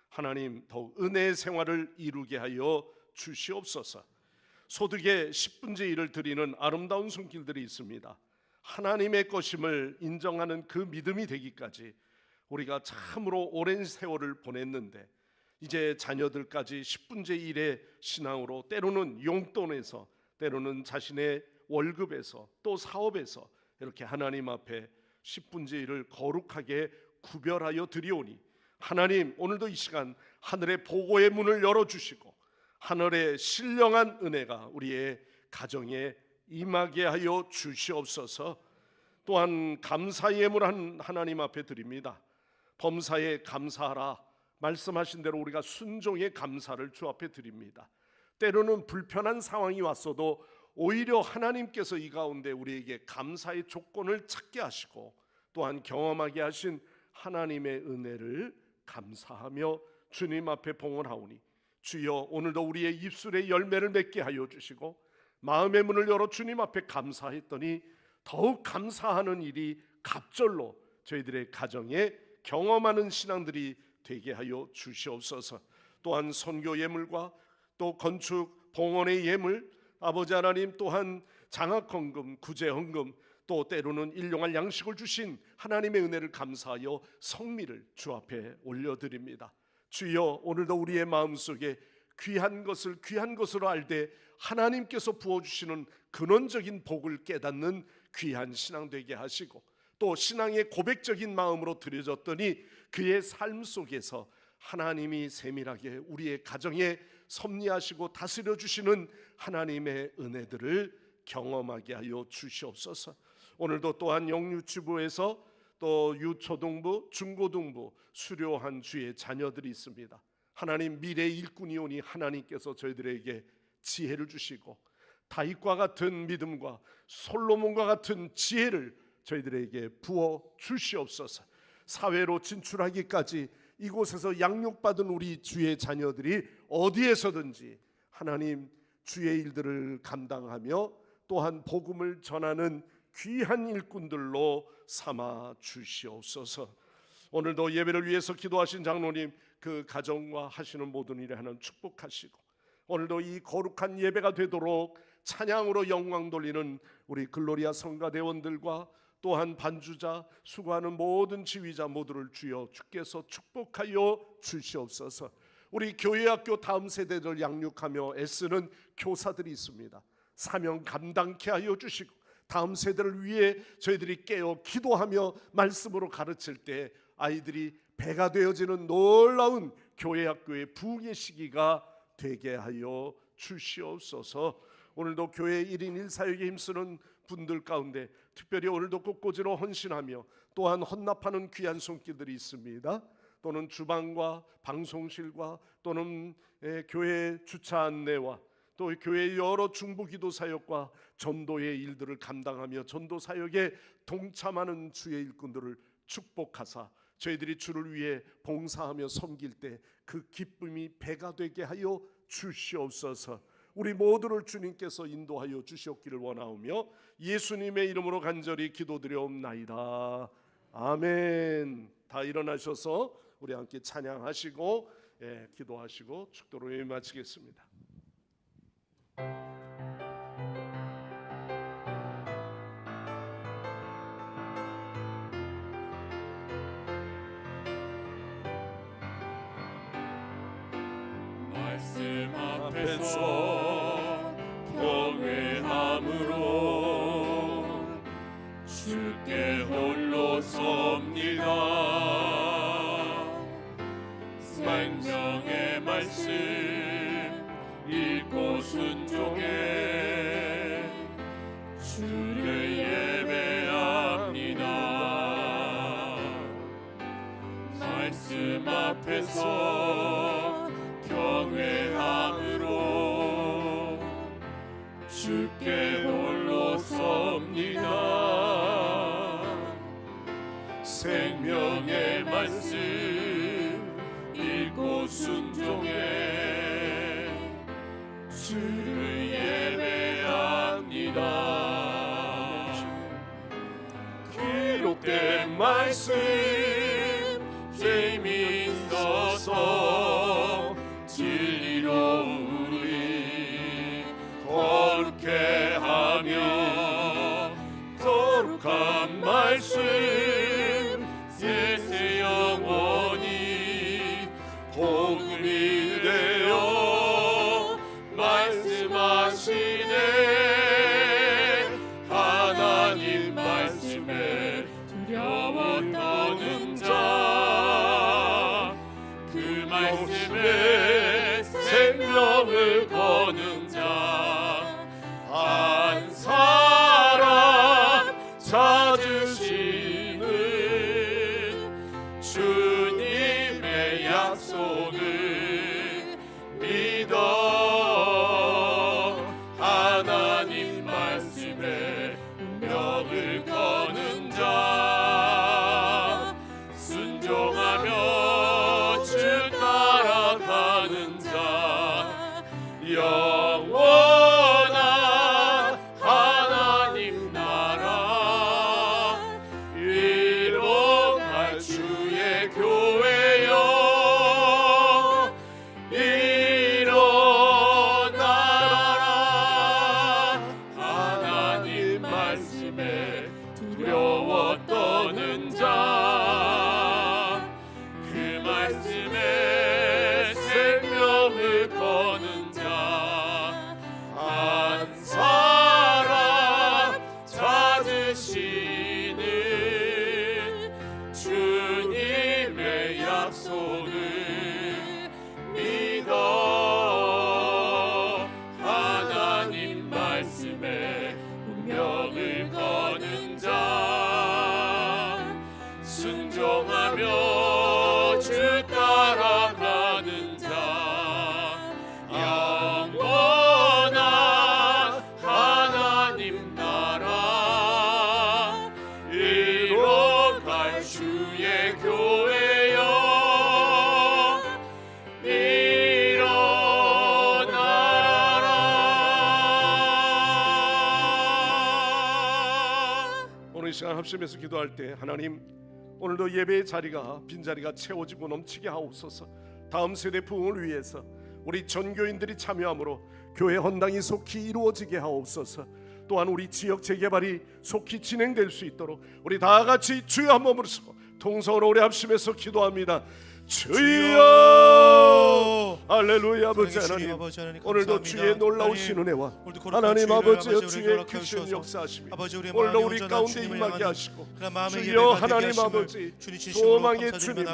하나님 더욱 은혜의 생활을 이루게 하여 주시옵소서. 소득의 10분의 1을 드리는 아름다운 손길들이 있습니다. 하나님의 것임을 인정하는 그 믿음이 되기까지 우리가 참으로 오랜 세월을 보냈는데 이제 자녀들까지 10분의 1의 신앙으로 때로는 용돈에서 때로는 자신의 월급에서 또 사업에서 이렇게 하나님 앞에 10분의 1을 거룩하게 구별하여 드리오니 하나님 오늘도 이 시간 하늘의 보고의 문을 열어주시고 하늘의 신령한 은혜가 우리의 가정에 임하게 하여 주시옵소서. 또한 감사 예물한 하나님 앞에 드립니다. 범사에 감사하라 말씀하신 대로 우리가 순종의 감사를 주 앞에 드립니다. 때로는 불편한 상황이 왔어도 오히려 하나님께서 이 가운데 우리에게 감사의 조건을 찾게 하시고 또한 경험하게 하신 하나님의 은혜를 감사하며 주님 앞에 봉헌하오니 주여 오늘도 우리의 입술에 열매를 맺게 하여 주시고 마음의 문을 열어 주님 앞에 감사했더니 더욱 감사하는 일이 갑절로 저희들의 가정에 경험하는 신앙들이 되게 하여 주시옵소서. 또한 선교 예물과 또 건축 봉헌의 예물 아버지 하나님 또한 장학헌금 구제헌금 또 때로는 일용할 양식을 주신 하나님의 은혜를 감사하여 성미를 주 앞에 올려드립니다. 주여 오늘도 우리의 마음속에 귀한 것을 귀한 것으로 알되 하나님께서 부어주시는 근원적인 복을 깨닫는 귀한 신앙 되게 하시고 또 신앙의 고백적인 마음으로 드려졌더니 그의 삶 속에서 하나님이 세밀하게 우리의 가정에 섭리하시고 다스려 주시는 하나님의 은혜들을 경험하게 하여 주시옵소서. 오늘도 또한 영유치부에서 또 유초등부, 중고등부 수료한 주의 자녀들이 있습니다. 하나님 미래의 일꾼이 오니 하나님께서 저희들에게 지혜를 주시고 다윗과 같은 믿음과 솔로몬과 같은 지혜를 저희들에게 부어 주시옵소서. 사회로 진출하기까지 이곳에서 양육받은 우리 주의 자녀들이 어디에서든지 하나님 주의 일들을 감당하며 또한 복음을 전하는 귀한 일꾼들로 삼아 주시옵소서. 오늘도 예배를 위해서 기도하신 장로님 그 가정과 하시는 모든 일에 하나님 축복하시고 오늘도 이 거룩한 예배가 되도록 찬양으로 영광 돌리는 우리 글로리아 성가대원들과 또한 반주자 수고하는 모든 지휘자 모두를 주여 주께서 축복하여 주시옵소서. 우리 교회학교 다음 세대를 양육하며 애쓰는 교사들이 있습니다. 사명 감당케 하여 주시고 다음 세대를 위해 저희들이 깨어 기도하며 말씀으로 가르칠 때 아이들이 배가 되어지는 놀라운 교회학교의 부흥의 시기가 되게 하여 주시옵소서. 오늘도 교회 1인 1사역에 힘쓰는 분들 가운데 특별히 오늘도 꽃꽂이로 헌신하며 또한 헌납하는 귀한 손길들이 있습니다. 또는 주방과 방송실과 또는 교회 주차 안내와 또 교회 여러 중보기도 사역과 전도의 일들을 감당하며 전도 사역에 동참하는 주의 일꾼들을 축복하사 저희들이 주를 위해 봉사하며 섬길 때 그 기쁨이 배가 되게 하여 주시옵소서. 우리 모두를 주님께서 인도하여 주시옵기를 원하오며 예수님의 이름으로 간절히 기도드려옵나이다. 아멘. 다 일어나셔서 우리 함께 찬양하시고 기도하시고 축도로 예배 마치겠습니다. 말씀 앞에서 경외함으로 주께 홀로 섭니다. 생명의 말씀 읽고 순종해 주를 예배합니다. 말씀 앞에서 경외함으로 주께 홀로 섭니다. 생명의 말씀 읽고 순종해 주를 예배합니다. 기록된 말씀 재미있어서 진리로 우리 거룩해 하며 거룩한 말씀 세세 영원히 복음이 되어 말씀하시네. 하나님 말씀에 두려워 떠는 자, 그 말씀에 생명을 거는 자, 한 사람 찾으시는 주님의 약속을 믿어. 하나님 말씀에 운명을 거는 자, 순종하며 주 따라가는 자, 영원한 하나님 나라 이뤄갈 주의 교회여 일어나라. 하나님 말씀에 두려워 떠는 자, 그 말씀에 생명을 거는 자, 한 사람 찾으시는 주님의 약속을 믿어. 하나님 말씀에 운명을 거는 자, 순종하며 주 따라가는 자, 영원한 하나님 나라 이뤄갈 주의 교회여 일어나라. 오늘 이 시간 합심해서 기도할 때 하나님, 오늘도 예배의 자리가 빈자리가 채워지고 넘치게 하옵소서. 다음 세대 부흥을 위해서 우리 전교인들이 참여함으로 교회 헌당이 속히 이루어지게 하옵소서. 또한 우리 지역 재개발이 속히 진행될 수 있도록 우리 다 같이 주여 한 몸으로 서고 통성으로 우리 합심해서 기도합니다. 주여 할렐루야. 아버지 하나님, 오늘도 주의 놀라우신 은혜와 하나님 아버지여 주의 크신 역사하심이 오늘도 우리 가운데 임하게 하시고, 주여 하나님 아버지 소망의 주님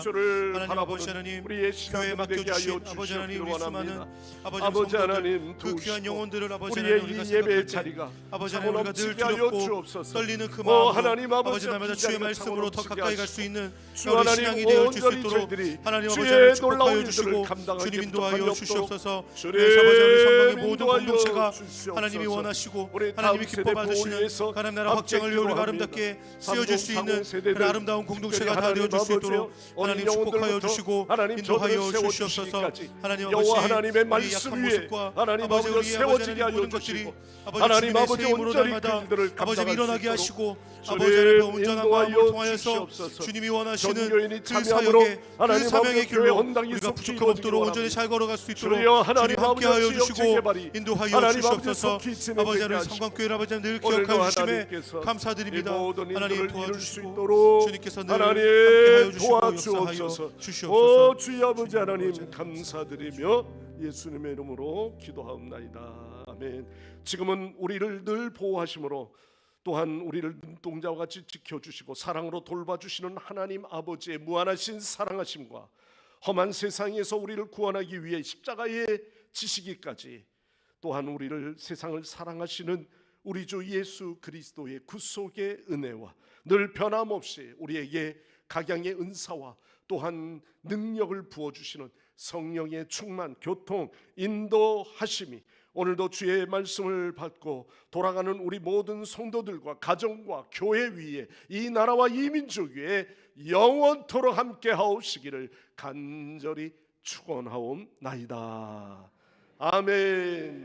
주를 바라보는 우리의 시간이 되게 하여 주시기를 원합니다. 아버지 하나님 도우시고 우리의 이 예배의 자리가 차고 넘치게 하여 주옵소서. 떨리는 그 오 마음으로 하나님 아버지 아버지마다 주의 말씀으로 더 가까이 갈 수 있는 주 우리 하나님 신앙이 되어 줄 수 온전히 있도록 저희들이 하나님 주의 아버지를 놀라운 축복하여 일들을 주시고 감당하기 주님 부족함이 인도하여 없도록 주시옵소서. 주님 그래서 아버지 우리 성방의 모든 인도하여 공동체가 주시옵소서. 하나님이 원하시고 우리 다음 하나님이 세대 기뻐 부흥을 받으시는 위해서 하나님 나라 함께 확장을 위하여 기도합니다. 아름답게 쓰여질 수 있는 삼공 세대들, 그런 아름다운 공동체가 다 하나님 되어줄 수 있도록 아버지여, 하나님 어린 축복하여 영혼들부터 주시고 하나님 인도하여 저들을 주시옵소서. 세워주시기까지 하나님 여호와 아버지 하나님의 우리 말씀 약한 위에 모습과 하나님 아버지 아버지여 우리의 세워지게 아버지 하여 모든 것들이 주시고 아버지 하나님 주님의 아버지 새 힘으로 온전히 날마다 그 일들을 아버지 감당할 일어나게 수 하시고 주님 아버지 하나님 온전한 인도하여 마음을 통하여서 주시옵소서. 주님이 원하시는 전교인이 그 참여함으로 사역에 그 하나님 사명의 아버지 교회 길로 헌당이 우리가 속히 부족함 이루어지기 없도록 온전히 원합니다. 잘 걸어갈 수 있도록 주여 하나님 주님 함께하여 아버지 지역 주시고 재개발이 인도하여 하나님 아버지 주시옵소서. 속히 진행되게 아버지 하나님 하시고 성광교회 아버지 늘 오늘도 기억하여 주심에 하나님께서 감사드립니다. 이 모든 하나님 일들을 이룰 수 도와주시고 있도록 주님께서 늘 하나님 함께하여 주시고 도와주옵소서. 역사하여 오 주시옵소서. 주여 아버지 주님 하나님 아버지 감사드리며 예수님의 이름으로 기도하옵나이다. 아멘. 지금은 우리를 늘 보호하심으로 또한 우리를 눈동자와 같이 지켜주시고 사랑으로 돌봐주시는 하나님 아버지의 무한하신 사랑하심과 험한 세상에서 우리를 구원하기 위해 십자가에 지시기까지, 또한 우리를 세상을 사랑하시는 우리 주 예수 그리스도의 구속의 은혜와 늘 변함없이 우리에게 각양의 은사와 또한 능력을 부어주시는 성령의 충만, 교통, 인도하심이 오늘도 주의 말씀을 받고 돌아가는 우리 모든 성도들과 가정과 교회 위에, 이 나라와 이 민족 위에 영원토록 함께 하옵시기를 간절히 축원하옵나이다. 아멘.